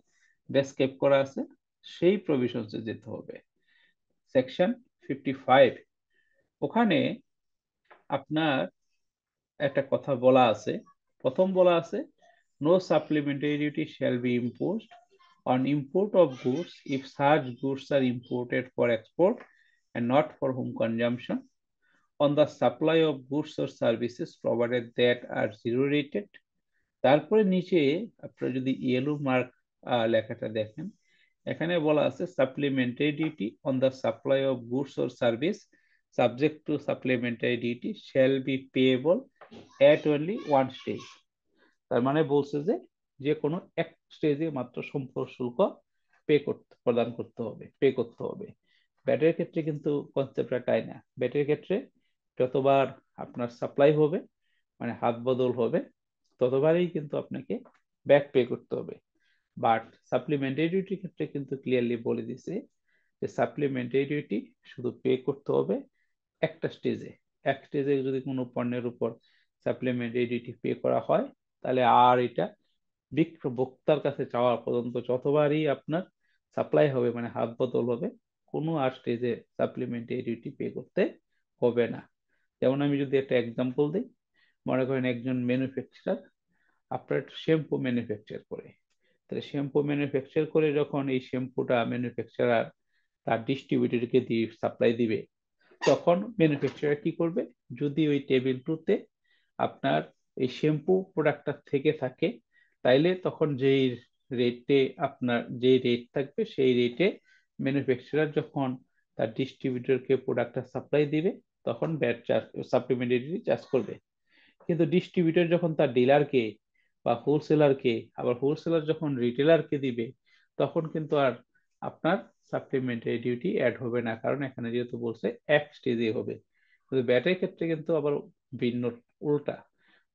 [SPEAKER 1] ডেসক্রাইব করা আছে সেই প্রভিশনসে যেতে হবে। সেকশন 55 ওখানে আপনার একটা কথা বলা আছে, প্রথম বলা আছে no supplementary duty shall be imposed on import of goods if such goods are imported for export and not for home consumption, on the supply of goods or services provided that are zero rated। তারপরে নিচে আপনারা যদি yellow mark লেখাটা দেখেন, এখানে বলা আছে supplementary duty on the supply of goods or service subject to supplementary duty shall be payable at only one stage। তার মানে বলছে যে যে কোনো এক স্টেজে মাত্র সম্পূরক শুল্ক প্রদান করতে হবে, পে করতে হবে। ব্যাটের ক্ষেত্রে কিন্তু কনসেপ্টটা তাই না। ব্যাটের ক্ষেত্রে যতবার আপনার সাপ্লাই হবে মানে হাত বদল হবে ততবারই কিন্তু আপনাকে ব্যাক পে করতে হবে। বাট সাপ্লিমেন্টারি ডিউটির ক্ষেত্রে কিন্তু ক্লিয়ারলি বলে দিছে যে সাপ্লিমেন্টারি ডিউটি শুধু পে করতে হবে একটা স্টেজে। এক স্টেজে যদি কোনো পণ্যের উপর সাপ্লিমেন্টারি ডিউটি পে করা হয় তাহলে আর এটা ভোক্তার কাছে চাওয়া পর্যন্ত যতবারই আপনার সাপ্লাই হবে মানে হাত বদল হবে কোনো আর স্টেজে সাপ্লিমেন্টারি ডিউটি পে করতে হবে না। যেমন আমি যদি একটা এক্সাম্পল দিই, মনে করেন একজন ম্যানুফ্যাকচারার আপনার শ্যাম্পু ম্যানুফ্যাকচার করে, তাহলে শ্যাম্পু ম্যানুফ্যাকচার করে যখন এই শ্যাম্পুটা ম্যানুফ্যাকচারার তার ডিস্ট্রিবিউটরকে দিয়ে সাপ্লাই দিবে, তখন ম্যানুফ্যাকচারার কি করবে, যদি ওই টেবিল টুতে আপনার এই শ্যাম্পু প্রোডাক্টটা থেকে থাকে তাইলে তখন যেই রেটে আপনার যে রেট থাকবে সেই রেটে ম্যানুফ্যাকচারার যখন তার ডিস্ট্রিবিউটরকে প্রোডাক্টটা সাপ্লাই দিবে তখন ব্যাট চার্জ সাপ্লিমেন্টারি চার্জ করবে। কিন্তু ডিস্ট্রিবিউটর যখন তার ডিলারকে বা হোলসেলারকে, আবার হোলসেলার যখন রিটেলারকে দিবে তখন কিন্তু আর আপনার সাপ্লিমেন্টারি ডিউটি অ্যাড হবে না, কারণ এখানে যেহেতু বলছে এক স্টেজে হবে। কিন্তু ব্যাটের ক্ষেত্রে কিন্তু আবার ভিন্ন, উল্টা,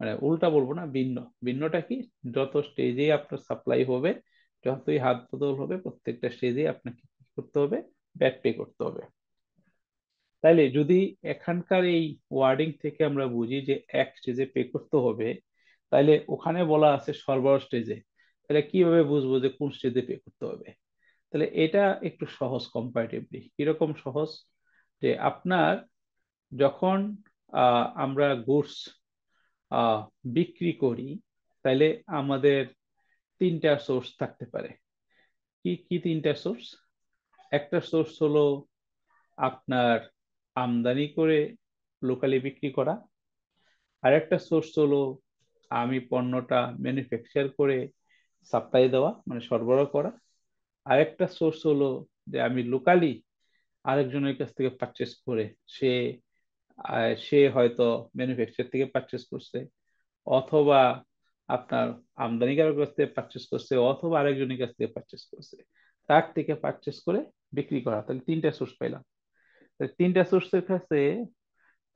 [SPEAKER 1] মানে উল্টা বলবো না, ভিন্ন। ভিন্নটা কি, যত স্টেজে আপনার সাপ্লাই হবে যতই হাত বদল হবে প্রত্যেকটা স্টেজে আপনাকে কি করতে হবে, ব্যাট পে করতে হবে। তাইলে যদি এখানকার এই ওয়ার্ডিং থেকে আমরা বুঝি যে এক স্টেজে পে করতে হবে, তাইলে ওখানে বলা আছে সর্বশেষ স্টেজে, তাহলে কিভাবে বুঝবো যে কোন স্টেজে পে করতে হবে? তাহলে এটা একটু সহজ কম্পারেটিভলি। কিরকম সহজ, যে আপনার যখন আমরা গুডস বিক্রি করি তাইলে আমাদের তিনটা সোর্স থাকতে পারে। কি কি তিনটা সোর্স? একটা সোর্স হলো আপনার আমদানি করে লোকালি বিক্রি করা, আর একটা সোর্স হলো আমি পণ্যটা ম্যানুফ্যাকচার করে সাপ্লাই দেওয়া মানে সরবরাহ করা, আর একটা সোর্স হলো যে আমি লোকালি আরেকজনের কাছ থেকে পারচেস করে সে সে হয়তো ম্যানুফ্যাকচার থেকে পারচেস করছে, অথবা আপনার আমদানিকারক কাছ থেকে পারচেস করছে, অথবা আরেকজনের কাছ থেকে পারচেস করছে, তার থেকে পারচেস করে বিক্রি করা। তাহলে তিনটা সোর্স পাইলাম। তিনটা সোর্সের কাছে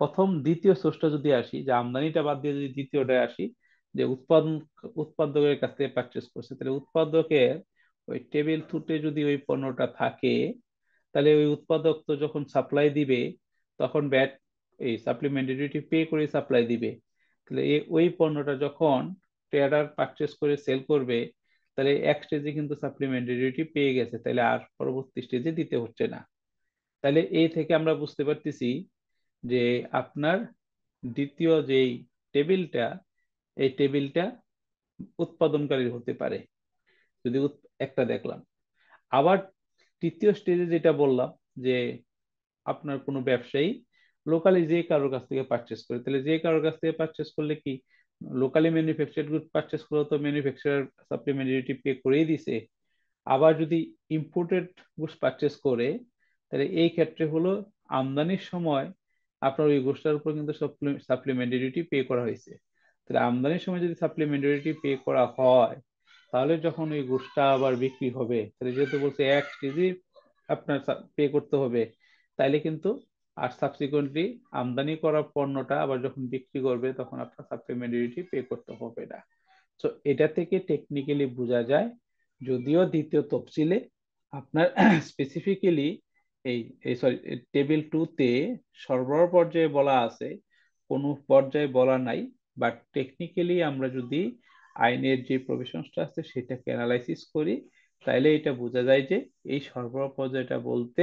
[SPEAKER 1] প্রথম দ্বিতীয় সোর্সটা যদি আসি, যে আমদানিটা বাদ দিয়ে যদি দ্বিতীয়টায় আসি, যে উৎপাদকের কাছ থেকে পারচেস করছে, তাহলে উৎপাদকের ওই টেবিল টুতে যদি ওই পণ্যটা থাকে তাহলে ওই উৎপাদক তো যখন সাপ্লাই দিবে তখন ব্যাট এই সাপ্লিমেন্টারি পে করে সাপ্লাই দিবে। তাহলে ওই পণ্যটা যখন ট্রেডার পারচেস করে সেল করবে তাহলে এক স্টেজে কিন্তু সাপ্লিমেন্টারি পেয়ে গেছে, তাহলে আর পরবর্তী স্টেজে দিতে হচ্ছে না। তাহলে এই থেকে আমরা বুঝতে পারতেছি যে আপনার দ্বিতীয় যেই টেবিলটা, এই টেবিলটা উৎপাদনকারী হতে পারে, যদি একটা দেখলাম। আবার তৃতীয় স্টেজে যেটা বললাম যে আপনার কোনো ব্যবসায়ী লোকালি যে কারোর কাছ থেকে পারচেস করে, তাহলে যে কারোর কাছ থেকে পারচেস করলে কি লোকালি ম্যানুফ্যাকচার্ড গুড পারচেস করলে তো ম্যানুফ্যাকচারার সাপ্লিমেন্টারি পে করেই দিছে। আবার যদি ইম্পোর্টেড গুডস পারচেস করে তাহলে এই ক্ষেত্রে হলো আমদানির সময় আপনার ওই গুডসটার উপর কিন্তু সাপ্লিমেন্টারি পে করা হয়েছে। তাহলে আমদানির সময় যদি সাপ্লিমেন্টারি পে করা হয় তাহলে যখন ওই গুডসটা আবার বিক্রি হবে, তাহলে যেহেতু বলছে এক কেজি আপনার পে করতে হবে, তাইলে কিন্তু আর সাবসিকুয়েন্টলি আমদানি করা পণ্যটা আবার যখন বিক্রি করবে তখন আপনার সাপ্লিমেন্টারি পে করতে হবে না। তো এটা থেকে টেকনিক্যালি বোঝা যায়, যদিও দ্বিতীয় তফসিলে আপনার স্পেসিফিক্যালি এই এই সরি টেবিল টু তে সরবরাহ পর্যায়ে বলা আছে, কোনো পর্যায়ে বলা নাই। বাট টেকনিক্যালি আমরা যদি আইনের যে প্রভিশনসটা আছে সেটাকে অ্যানালাইসিস করি তাইলে এটা বোঝা যায় যে এই সরবরাহ পর্যায়টা বলতে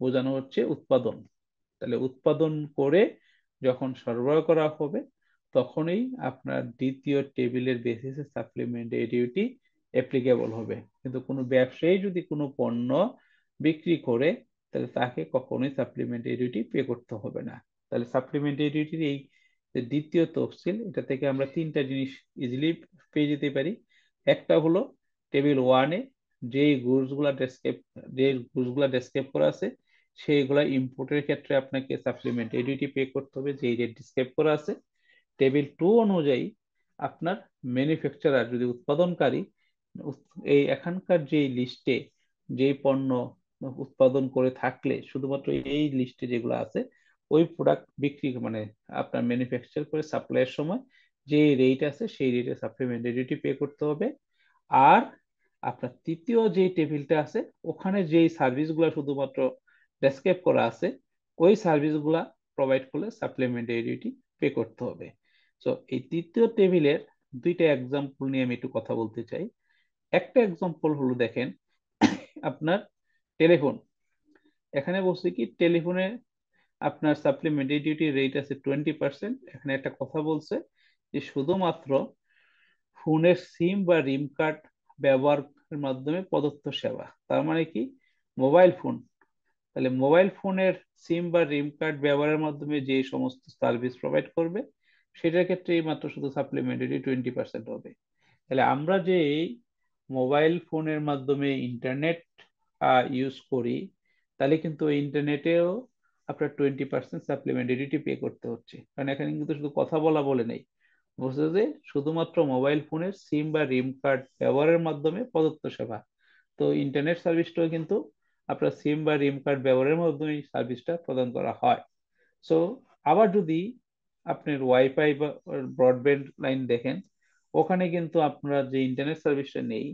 [SPEAKER 1] বোঝানো হচ্ছে উৎপাদন। তাহলে উৎপাদন করে যখন সরবরাহ করা হবে তখনই আপনার দ্বিতীয় টেবিলের বেসিসে সাপ্লিমেন্টারি ডিউটি অ্যাপ্লিকেবল হবে। কিন্তু কোনো ব্যবসায়ী যদি কোনো পণ্য বিক্রি করে তাহলে তাকে কখনোই সাপ্লিমেন্টারি ডিউটি পে করতে হবে না। তাহলে সাপ্লিমেন্টারি ডিউটির এই যে দ্বিতীয় তফসিল, এটা থেকে আমরা তিনটা জিনিস ইজিলি পেয়ে যেতে পারি। একটা হলো টেবিল ওয়ানে যে গুডস গুলা ডেসক্রাইব করা আছে সেইগুলা ইম্পোর্টের ক্ষেত্রে আপনাকে সাপ্লিমেন্টারি ডিউটি পে করতে হবে, যে রেট ডিসক্রাইব করা আছে টেবিল 2 অনুযায়ী। আপনার ম্যানুফ্যাকচারার যদি উৎপাদনকারী এই এখানকার যে লিস্টে যে পণ্য উৎপাদন করে থাকলে শুধুমাত্র এই লিস্টে যেগুলো আছে ওই প্রোডাক্ট বিক্রি মানে আপনার ম্যানুফ্যাকচার করে সাপ্লাইয়ের সময় যে রেট আছে সেই রেটে সাপ্লিমেন্টারি ডিউটি পে করতে হবে। আর আপনার তৃতীয় যে টেবিলটা আছে ওখানে যেই সার্ভিসগুলো শুধুমাত্র ডেসক্রাইব করা আছে ওই সার্ভিসগুলা প্রোভাইড করলে সাপ্লিমেন্টারি ডিউটি পে করতে হবে। তো এই তৃতীয় টেবিলের দুইটা এক্সাম্পল নিয়ে আমি একটু কথা বলতে চাই। একটা এক্সাম্পল হলো দেখেন আপনার টেলিফোন। এখানে বলছে কি টেলিফোনে আপনার সাপ্লিমেন্টারি ডিউটি রেট আছে 20%। এখানে একটা কথা বলছে যে শুধুমাত্র ফোনের সিম বা রিম কার্ড ব্যবহারের মাধ্যমে প্রদত্ত সেবা, তার মানে কি মোবাইল ফোন, তাহলে মোবাইল ফোনের সিম বা রিম কার্ড ব্যবহারের মাধ্যমে যে সমস্ত সার্ভিস প্রোভাইড করবে সেটার ক্ষেত্রে মাত্র শুধু সাপ্লিমেন্টারি 20% হবে। তাহলে আমরা যে মোবাইল ফোনের মাধ্যমে ইন্টারনেট ইউজ করি তাহলে কিন্তু ওই ইন্টারনেটেও আপনার 20% সাপ্লিমেন্টারিটি পে করতে হচ্ছে, কারণ এখানে কিন্তু শুধু কথা বলা বলে নেই, বলছে যে শুধুমাত্র মোবাইল ফোনের সিম বা রিম কার্ড ব্যবহারের মাধ্যমে প্রদত্ত সেবা। তো ইন্টারনেট সার্ভিসটাও কিন্তু আপনার সিম বা রিম কার্ড ব্যবহারের মাধ্যমে সার্ভিসটা প্রদান করা হয়। সো আবার যদি আপনার ওয়াইফাই বা ব্রডব্যান্ড লাইন দেখেন ওখানে কিন্তু আপনারা যে ইন্টারনেট সার্ভিসটা নেই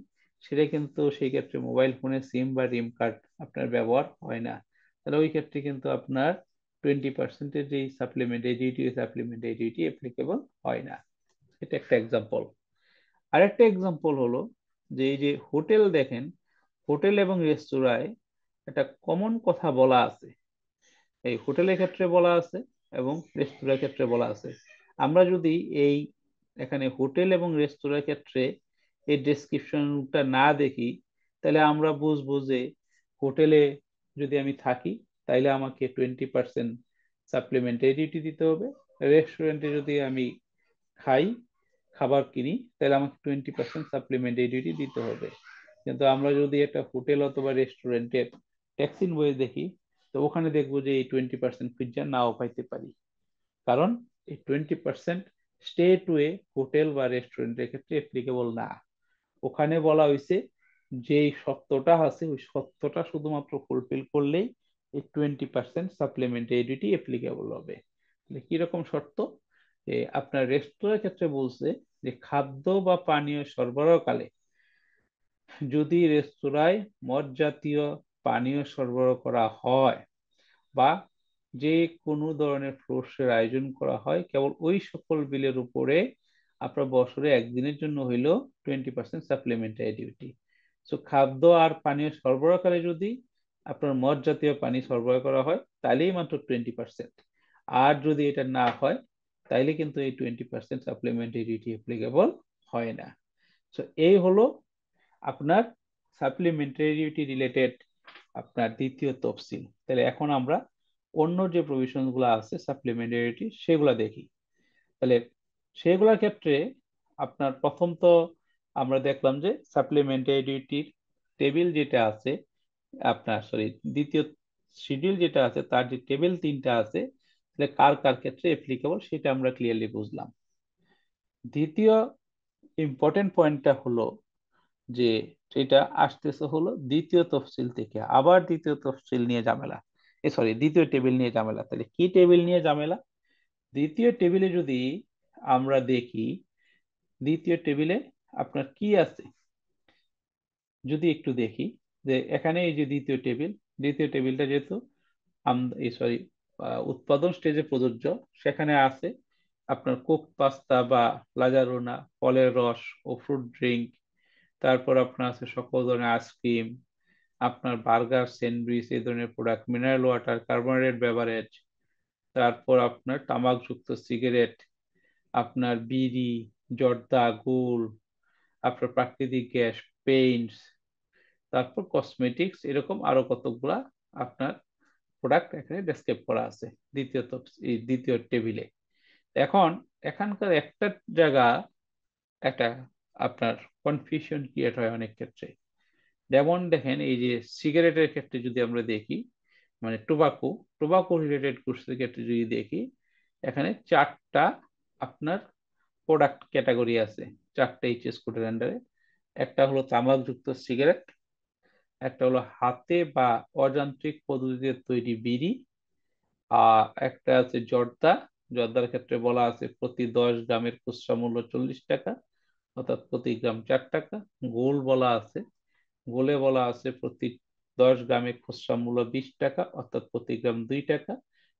[SPEAKER 1] সেটা কিন্তু সেই ক্ষেত্রে মোবাইল ফোনের সিম বা রিম কার্ড আপনার ব্যবহার হয় না, তাহলে ওই ক্ষেত্রে কিন্তু আপনার 20%-এর যে সাপ্লিমেন্টারি ডিউটি অ্যাপ্লিকেবল হয় না। এটা একটা এক্সাম্পল। আরেকটা এক্সাম্পল হলো যে এই যে হোটেল দেখেন, হোটেল এবং রেস্তোরাঁয় একটা কমন কথা বলা আছে, এই হোটেলের ক্ষেত্রে বলা আছে এবং রেস্তোরাঁর ক্ষেত্রে বলা আছে। আমরা যদি এই এখানে হোটেল এবং রেস্তোরাঁর ক্ষেত্রে এই ডেসক্রিপশনটা না দেখি তাহলে আমরা বুঝবো যে হোটেলে যদি আমি থাকি তাইলে আমাকে 20% সাপ্লিমেন্টারি ডিউটি দিতে হবে, রেস্টুরেন্টে যদি আমি খাই খাবার কিনি তাহলে আমাকে 20% সাপ্লিমেন্টারি ডিউটি দিতে হবে। কিন্তু আমরা যদি একটা হোটেল অথবা রেস্টুরেন্টের ট্যাক্স ইনভয়েস দেখি তো ওখানে দেখবো যে এই 20% পিজ্জা নাও পাইতে পারি, কারণ এই 20% স্টেট ওয়ে হোটেল বা রেস্টুরেন্টের ক্ষেত্রে অ্যাপ্লিকেবল না। ওখানে বলা হয়েছে যে শর্তটা আছে ওই শর্তটা শুধুমাত্র ফুলফিল করলেই এই 20% সাপ্লিমেন্টারি ডিউটি অ্যাপ্লিকেবল হবে। কিরকম শর্ত? আপনার রেস্তোরাঁর ক্ষেত্রে বলছে যে খাদ্য বা পানীয় সরবরাহকালে যদি রেস্তোরাঁয় মদ জাতীয় পানীয় সরবরাহ করা হয় বা যে কোনো ধরনের ফ্রুটসের আয়োজন করা হয় কেবল ওই সকল বিলের উপরে আপনার বছরে একদিনের জন্য হইলেও 20% সাপ্লিমেন্টারি ডিউটি। সো খাদ্য আর পানীয় সরবরাহকালে যদি আপনার মদ জাতীয় পানি সরবরাহ করা হয় তাহলেই মাত্র 20%, আর যদি এটা না হয় তাইলে কিন্তু এই 20% সাপ্লিমেন্টারি ডিউটি অ্যাপ্লিকেবল হয় না। সো এই হলো আপনার সাপ্লিমেন্টারি ডিউটি রিলেটেড আপনার দ্বিতীয় তফসিল। তাহলে এখন আমরা অন্য যে প্রভিশন গুলো আছে সাপ্লিমেন্টারি সেগুলা দেখি। তাহলে সেগুলোর ক্ষেত্রে আপনার প্রথম তো আমরা দেখলাম যে সাপ্লিমেন্টারি ডিউটির টেবিল যেটা আছে আপনার সরি দ্বিতীয় শিডিউল যেটা আছে তার যে টেবিল 3টা আছে তাহলে কার কার ক্ষেত্রে অ্যাপ্লিকেবল সেটা আমরা ক্লিয়ারলি বুঝলাম। দ্বিতীয় ইম্পর্টেন্ট পয়েন্টটা হলো যে সেটা আসতেছে হলো দ্বিতীয় তফসিল থেকে, আবার দ্বিতীয় তফসিল নিয়ে ঝামেলা, সরি দ্বিতীয় টেবিল নিয়ে ঝামেলা। তাহলে কি টেবিল নিয়ে ঝামেলা? দ্বিতীয় টেবিলে যদি আমরা দেখি দ্বিতীয় টেবিলে আপনার কি আছে যদি একটু দেখি যে এখানে এই যে দ্বিতীয় টেবিলটা যেহেতু সরি উৎপাদন স্টেজে প্রযোজ্য সেখানে আছে আপনার কোক পাস্তা বা লাজারোনা, ফলের রস ও ফ্রুট ড্রিঙ্ক, তারপর আপনার আছে সকল ধরনের আইসক্রিম, আপনার বার্গার স্যান্ডউইচ এই ধরনের product, mineral water, carbonated beverage, তারপর আপনার তামাকযুক্ত সিগারেট, আপনার বিড়ি, জর্দা, গুল, আপনার প্রাকৃতিক গ্যাস, পেইন্টস, তারপর কসমেটিক্স, এরকম আরো কতগুলা আপনার প্রোডাক্ট এখানে ডেসক্রাইব করা আছে এই দ্বিতীয় টেবিলে। এখন এখানকার একটা জায়গা একটা আপনার কনফিউশন ক্রিয়েট হয় অনেক ক্ষেত্রে। যেমন দেখেন এই যে সিগারেটের ক্ষেত্রে যদি আমরা দেখি মানে টোবাকো রিলেটেড গুডসের ক্ষেত্রে যদি দেখি, এখানে 4টা আপনার প্রোডাক্ট ক্যাটাগরি আছে, 4টা এইচএস কোডের আন্ডারে। একটা হলো তামাকযুক্ত সিগারেট, একটা হলো হাতে বা অযান্ত্রিক পদ্ধতিতে তৈরি বিড়ি, একটা আছে জর্দা। জর্দার ক্ষেত্রে বলা আছে প্রতি 10 গ্রামের খুচরা মূল্য 40 টাকা, অর্থাৎ প্রতি গ্রাম 4 টাকা। গোল বলা আছে, গোলে বলা আছে প্রতি 10 গ্রামে খুচরা মূল্য 20 টাকা, অর্থাৎ প্রতি গ্রাম 2 টাকা।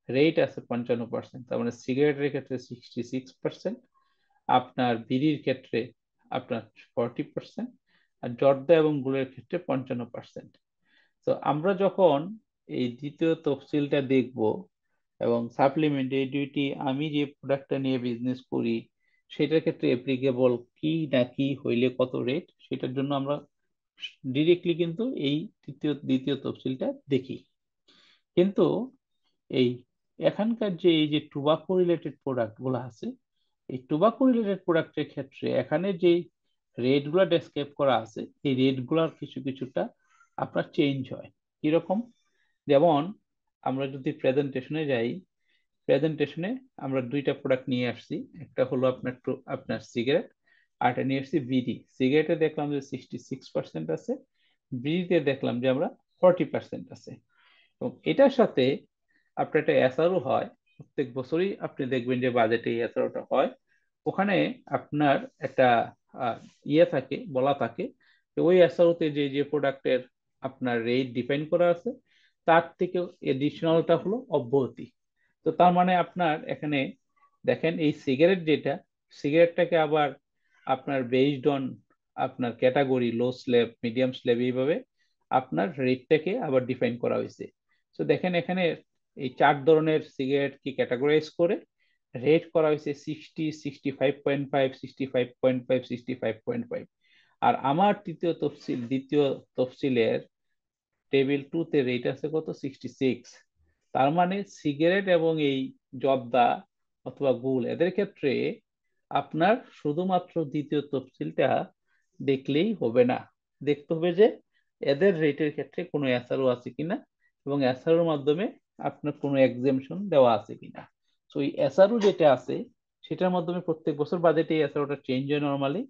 [SPEAKER 1] রেট আছে 55%, তার মানে সিগারেটের ক্ষেত্রে 66%, আপনার বিড়ির ক্ষেত্রে আপনার 40%, আর জর্দা এবং গুড়ের ক্ষেত্রে 55%। তো আমরা যখন এই দ্বিতীয় তফসিলটা দেখব এবং সাপ্লিমেন্ট, এই দুইটি আমি যে প্রোডাক্টটা নিয়ে বিজনেস করি সেটার ক্ষেত্রে অ্যাপ্লিকেবল কি না কি হইলে কত রেট, সেটার জন্য আমরা ডিরেক্টলি কিন্তু এই দ্বিতীয় তফসিলটা দেখি। কিন্তু এই এখানকার যে এই যে টোবাকো রিলেটেড প্রোডাক্ট গুলো আছে, এই টোবাকো রিলেটেড প্রোডাক্টের ক্ষেত্রে এখানে যে রেট গুলা ডেসক্রাইব করা আছে, এই রেট গুলার কিছুটা আপনার চেঞ্জ হয়। কিরকম? যেমন আমরা যদি প্রেজেন্টেশনে যাই, প্রেজেন্টেশনে আমরা 2টা প্রোডাক্ট নিয়ে আসছি। একটা হলো আপনার সিগারেট, আর একটা নিয়ে আসছি বিড়ি। সিগারেটে দেখলাম যে 66% আছে, বিড়িতে দেখলাম যে আমরা 40% আছে। এবং এটার সাথে আপনার একটা এসআরও হয়, প্রত্যেক বছরই আপনি দেখবেন যে বাজেটে এই এসআরওটা হয়। ওখানে আপনার একটা আহ, থাকে, বলা থাকে যে ওই এসআরওতে যে যে প্রোডাক্টের আপনার রেট ডিফাইন করা আছে তার থেকে এডিশনালটা হলো অব্যাহতি। তো তার মানে আপনার এখানে দেখেন এই সিগারেট যেটা, সিগারেটটাকে আবার আপনার বেসড অন আপনার ক্যাটাগরি, লো স্ল্যাব, মিডিয়াম স্ল্যাব, এইভাবে আপনার রেটটাকে আবার ডিফাইন করা হয়েছে। তো দেখেন এখানে এই 4 ধরনের সিগারেট কি ক্যাটাগরাইজ করে রেট করা হয়েছে 60, 65.5, 65.5, 65.5। আর আমার দ্বিতীয় তফসিলের টেবিল 2 তে রেট আছে কত? 66। তার মানে সিগারেট এবং এই জর্দা অথবা গুল এদের ক্ষেত্রে আপনার শুধুমাত্র দ্বিতীয় তফসিলটা দেখলেই হবে না, দেখতে হবে যে এদের রেটের ক্ষেত্রে কোনো এসআরও আছে কিনা এবং এসআরওর মাধ্যমে আপনার কোনো এক্সেমশন দেওয়া আছে কিনা। তো এই এসআরও যেটা আছে সেটার মাধ্যমে প্রত্যেক বছর বাজেটে এই এসআরওটা চেঞ্জ হয় নর্মালি।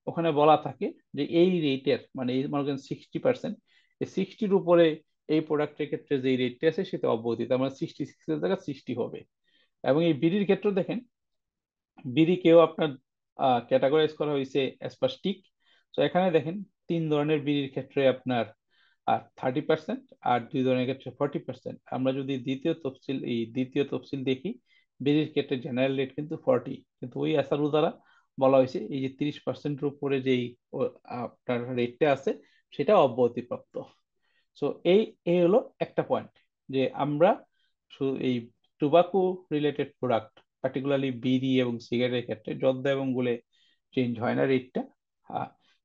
[SPEAKER 1] ওখানে বলা থাকে যে এই রেটের মানে এই মনে করেন 60%, এই 60-র উপরে এই প্রোডাক্টের ক্ষেত্রে যে রেটটা আছে সেটা অব্যাহতি, তার মানে 66-এর জায়গায় 60 হবে। এবং এই বিড়ির ক্ষেত্রে দেখেন, বিড়িকেও আপনার ক্যাটাগরাইজ করা হয়েছে অ্যাজ পার স্টিক। তো এখানে দেখেন 3 ধরনের বিড়ির ক্ষেত্রে আপনার 30%, আর 2 ধরনের ক্ষেত্রে 40%। আমরা যদি দ্বিতীয় তফসিল দেখি, বিড়ির ক্ষেত্রে জেনারেল রেট কিন্তু 40, কিন্তু ওই এসআরও দ্বারা বলা হয়েছে এই যে 30%-এর উপরে যেই আপনার রেটটা আছে সেটা অব্যাহতিপ্রাপ্ত। সো এই এই হলো একটা পয়েন্ট, যে আমরা এই টোবাকো রিলেটেড প্রোডাক্ট, পার্টিকুলারলি বিড়ি এবং সিগারেটের ক্ষেত্রে জর্দা এবং গুলে চেঞ্জ হয় না রেটটা।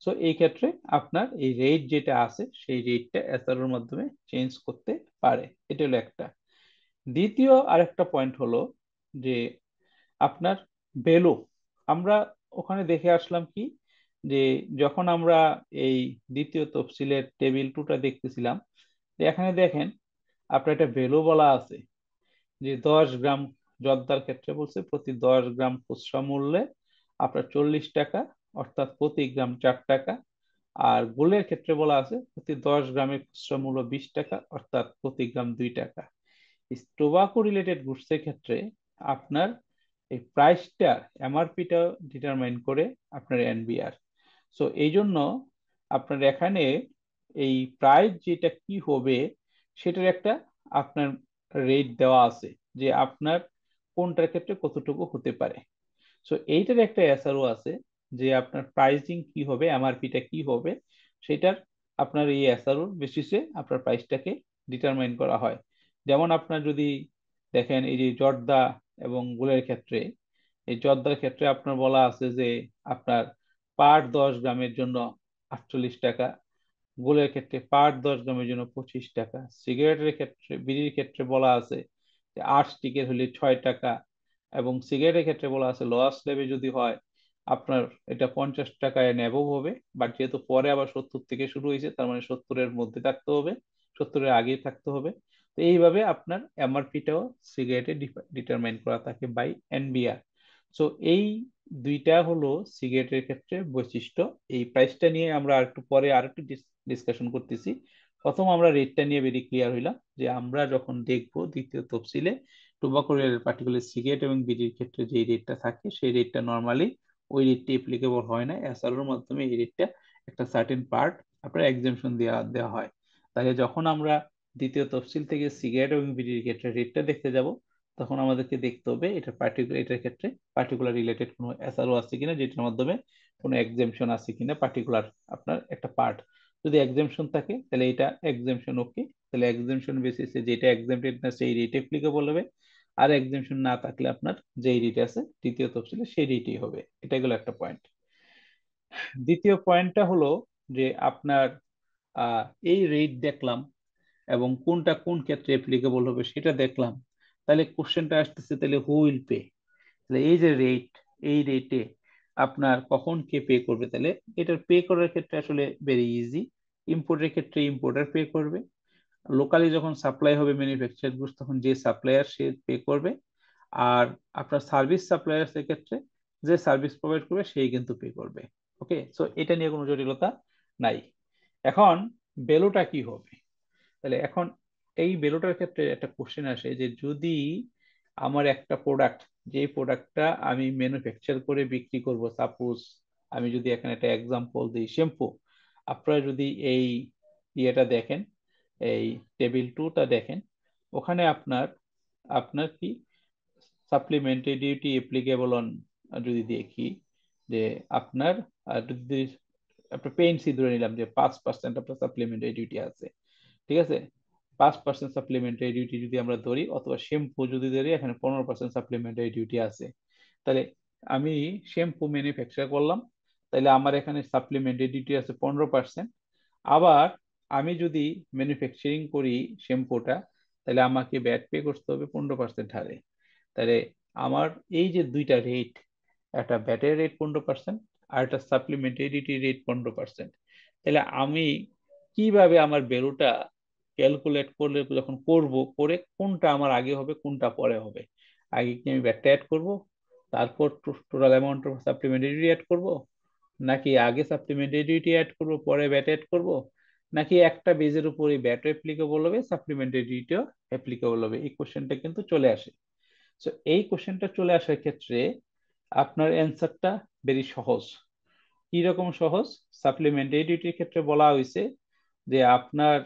[SPEAKER 1] সো এই ক্ষেত্রে আপনার এই রেট যেটা আছে সেই রেটটা এসআরওর মাধ্যমে চেঞ্জ করতে পারে। এটা হলো একটা। দ্বিতীয় আরেকটা পয়েন্ট হলো যে আপনার ভ্যালু। আমরা ওখানে দেখে আসলাম কি, যে যখন আমরা এই দ্বিতীয় তফসিলের টেবিল 2টা দেখতেছিলাম, যে এখানে দেখেন আপনার একটা ভ্যালু বলা আছে যে 10 গ্রাম জর্দার ক্ষেত্রে বলছে প্রতি 10 গ্রাম খুচরা মূল্যে আপনার 40 টাকা, অর্থাৎ প্রতি গ্রাম 4 টাকা। আর গুলের ক্ষেত্রে বলা আছে প্রতি 10 গ্রামের খুচরা মূল্য 20 টাকা, অর্থাৎ প্রতি গ্রাম 2 টাকা। টোবাকো রিলেটেড গুডসের ক্ষেত্রে আপনার এই প্রাইসটা, এমআরপিটা ডিটারমাইন করে আপনার এনবিআর। সো এই জন্য আপনার এখানে এই প্রাইস যেটা কি হবে সেটার একটা আপনার রেট দেওয়া আছে, যে আপনার কোনটার ক্ষেত্রে কতটুকু হতে পারে। সো এইটার একটা এসআরও আছে, যে আপনার প্রাইসিং কি হবে, এমআরপিটা কি হবে, সেটার আপনার এই এসআরওর বেসিসে আপনার প্রাইসটাকে ডিটারমাইন করা হয়। যেমন আপনার যদি দেখেন এই যে জর্দা এবং গুলের ক্ষেত্রে, এই জর্দার ক্ষেত্রে আপনার বলা আছে যে আপনার পার 10 গ্রামের জন্য 48 টাকা, গুলের ক্ষেত্রে পার 10 গ্রামের জন্য 25 টাকা। সিগারেটের ক্ষেত্রে, বিড়ির ক্ষেত্রে বলা আছে যে 8 স্টিকের হলে 6 টাকা, এবং সিগারেটের ক্ষেত্রে বলা আছে লোয়ার স্ল্যাবে যদি হয় আপনার এটা 50 টাকায় নেবো হবে। বাট যেহেতু পরে আবার 70 থেকে শুরু হয়েছে, তার মানে 70-এর মধ্যে থাকতে হবে, 70-এর আগেই থাকতে হবে। তো এইভাবে আপনার এমআরপিটাও সিগারেটে ডিটারমাইন করা থাকে বাই এনবিআর। সো এই দুইটা হলো সিগারেটের ক্ষেত্রে বৈশিষ্ট্য। এই প্রাইসটা নিয়ে আমরা আরেকটু পরে আরেকটু ডিসকাশন করতেছি। প্রথম আমরা রেটটা নিয়ে বেরিয়ে ক্লিয়ার হইলাম যে আমরা যখন দেখবো দ্বিতীয় তফসিলে টোবাকো পার্টিকুলার সিগারেট এবং বিড়ির ক্ষেত্রে যে রেটটা থাকে সেই রেটটা নর্মালি ওই রেটটা অ্যাপ্লিকেবল হয় না। এসআরওর মাধ্যমে এই রেটটা একটা সার্টেন পার্ট আপনার এক্সেমশন দেওয়া দেওয়া হয়। তাহলে যখন আমরা দ্বিতীয় তফসিল থেকে সিগারেট এবং বিড়ির ক্ষেত্রে রেটটা দেখতে যাব, তখন আমাদেরকে দেখতে হবে এটা পার্টিকুলার, এটার ক্ষেত্রে পার্টিকুলার রিলেটেড কোনো এসআরও আছে কিনা, যেটার মাধ্যমে কোনো এক্সেমশন আছে কিনা পার্টিকুলার আপনার একটা পার্ট। যদি এক্সেমশন থাকে তাহলে এটা এক্সেমশন ওকে, তাহলে এক্সেমশন বেসিসে যেটা এক্সেমটেড না সেই রেট অ্যাপ্লিকেবল হবে। আর এক্সেমশন না থাকলে আপনার যেই রেট আছে দ্বিতীয় তফসিলে সেই রেটই হবে। এটা গেল একটা পয়েন্ট। দ্বিতীয় পয়েন্টটা হলো যে আপনার এই রেট দেখলাম এবং কোনটা কোন ক্ষেত্রে অ্যাপ্লিকেবল হবে সেটা দেখলাম। তাহলে কোশ্চেনটা আসতেছে তাহলে হু উইল পে। তাহলে এই যে রেট, এই রেটে আপনার কখন কে পে করবে? তাহলে এটার পে করার ক্ষেত্রে আসলে ভেরি ইজি। ইম্পোর্টের ক্ষেত্রে ইম্পোর্টার পে করবে, লোকালি যখন সাপ্লাই হবে ম্যানুফ্যাকচার গুডস তখন যে সাপ্লায়ার সে পে করবে, আর আপনার সার্ভিস সাপ্লায়ার্স এর ক্ষেত্রে যে সার্ভিস প্রোভাইড করবে সেই কিন্তু পে করবে। ওকে, সো এটা নিয়ে কোনো জটিলতা নাই। এখন ভ্যালুটা কি হবে? তাহলে এখন এই ভ্যালুটার ক্ষেত্রে একটা কোশ্চেন আসে যে যদি আমার একটা প্রোডাক্ট, যে প্রোডাক্টটা আমি ম্যানুফ্যাকচার করে বিক্রি করব, সাপোজ আমি যদি এখানে একটা এক্সাম্পল দিই শ্যাম্পু, আপনারা যদি এই ইয়েটা দেখেন, এই টেবিল 2টা দেখেন, ওখানে আপনার আপনার কি সাপ্লিমেন্টারি ডিউটি অ্যাপ্লিকেবল অন, যদি দেখি যে আপনার যদি আপনার পেইন্টসই ধরে নিলাম যে 5% আপনার সাপ্লিমেন্টারি ডিউটি আছে, ঠিক আছে? 5% সাপ্লিমেন্টারি ডিউটি যদি আমরা ধরি, অথবা শ্যাম্পু যদি ধরি, এখানে 15% সাপ্লিমেন্টারি ডিউটি আছে। তাহলে আমি শ্যাম্পু ম্যানুফ্যাকচার করলাম, তাহলে আমার এখানে সাপ্লিমেন্টারি ডিউটি আছে 15%। আবার আমি যদি ম্যানুফ্যাকচারিং করি শ্যাম্পুটা, তাহলে আমাকে ব্যাট পে করতে হবে 15% হারে। তাহলে আমার এই যে দুইটা রেট, একটা ব্যাটের রেট 15% আর একটা সাপ্লিমেন্টারি রেট 15%, তাহলে আমি কিভাবে আমার ভ্যালুটা ক্যালকুলেট করলে, যখন করব করে কোনটা আমার আগে হবে কোনটা পরে হবে? আগে কি আমি ব্যাটটা অ্যাড করব, তারপর total amount of supplementary add করব, নাকি আগে সাপ্লিমেন্টারি অ্যাড করব পরে ব্যাট অ্যাড করব, নাকি একটা বেজের উপরে ব্যাট অ্যাপ্লিকেবল হবে সাপ্লিমেন্টারিটিও অ্যাপ্লিকেবল হবে? এই কোশ্চেনটা কিন্তু চলে আসে। সো এই কোশ্চেনটা চলে আসার ক্ষেত্রে আপনার অ্যান্সারটা ভেরি সহজ। কি রকম সহজ? সাপ্লিমেন্টারি ডিউটির ক্ষেত্রে বলা হয়েছে যে আপনার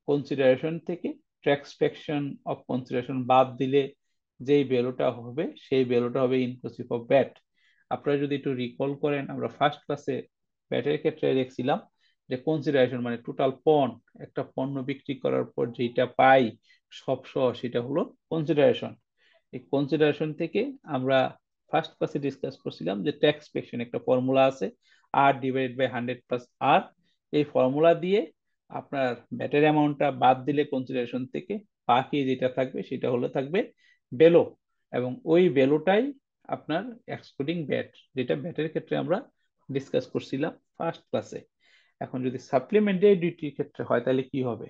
[SPEAKER 1] কনসিডারেশন থেকে ট্রান্সফ্যাকশন অফ কনসিডারেশন বাদ দিলে যেই ভ্যালুটা হবে সেই ভ্যালুটা হবে ইনক্লুসিভ অফ ব্যাট। আপনারা যদি একটু রিকল করেন, আমরা ফার্স্ট ক্লাসে ব্যাটের ক্ষেত্রে দেখছিলাম যে কনসিডারেশন মানে টোটাল পণ্য, একটা পণ্য বিক্রি করার পর যেটা পাই সব সহ সেটা হলো কনসিডারেশন। এই কনসিডারেশন থেকে আমরা ফার্স্ট ক্লাসে ডিসকাস করছিলাম যে ট্যাক্স ফ্যাকশন একটা ফর্মুলা আছে, আর ডিভাইড বাই 100 প্লাস আর। এই ফর্মুলা দিয়ে আপনার ব্যাটের অ্যামাউন্টটা বাদ দিলে কনসিডারেশন থেকে বাকি যেটা থাকবে সেটা হলো থাকবে বেলো, এবং ওই বেলোটাই আপনার এক্সক্লুডিং ব্যাট, যেটা ব্যাটের ক্ষেত্রে আমরা ডিসকাস করছিলাম ফার্স্ট ক্লাসে। এখন যদি সাপ্লিমেন্টারি ডিউটির ক্ষেত্রে হয় তাহলে কি হবে?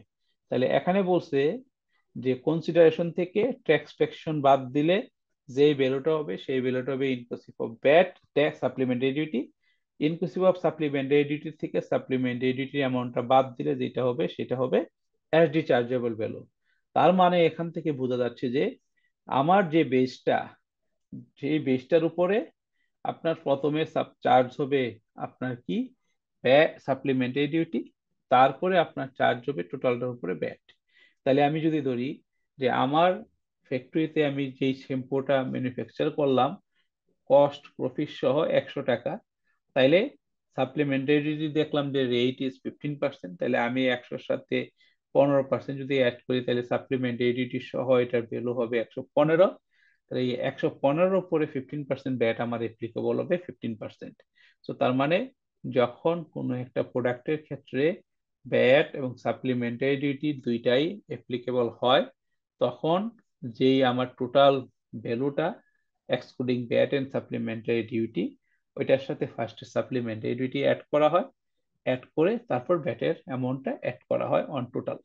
[SPEAKER 1] তাহলে এখানে বলছে যে কনসিডারেশন থেকে ট্যাক্স ফ্যাকশন বাদ দিলে যে ভ্যালুটা হবে সেই ভ্যালুটা হবে inclusive of bat tax supplementary duty. Inclusive of supplementary duty থেকে সাপ্লিমেন্টারি ডিউটির অ্যামাউন্টটা বাদ দিলে যেটা হবে সেটা হবে এসডি চার্জেবল ভ্যালু। তার মানে এখান থেকে বোঝা যাচ্ছে যে আমার যে বেসটা, সেই বেসটার উপরে আপনার প্রথমে চার্জ হবে আপনার কি সাপ্লিমেন্টারি ডিউটি, তারপরে আপনার চার্জ হবে টোটালটার উপরে ব্যাট। তাহলে আমি যদি ধরি যে আমার ফ্যাক্টরিতে আমি যেই শ্যাম্পুটা ম্যানুফ্যাকচার করলাম কস্ট প্রফিট সহ 100 টাকা, তাইলে সাপ্লিমেন্টারি ডিউটি দেখলাম যে রেট ইজ 15%, তাহলে আমি 100-র সাথে 15% যদি অ্যাড করি তাহলে সাপ্লিমেন্টারি ডিউটি সহ এটার ভ্যালু হবে 115। তাহলে এই 115 উপরে 15% ব্যাট আমার অ্যাপ্লিকেবল হবে 15%। তো তার মানে যখন কোনো একটা প্রোডাক্টের ক্ষেত্রে ব্যাট এবং সাপ্লিমেন্টারি ডিউটি দুইটাই অ্যাপ্লিকেবল হয়, তখন যেই আমার টোটাল ভ্যালুটা excluding VAT and supplementary duty, ওইটার সাথে ফার্স্ট সাপ্লিমেন্টারি ডিউটি অ্যাড করা হয়, অ্যাড করে তারপর ব্যাটের অ্যামাউন্টটা অ্যাড করা হয় অন টোটাল।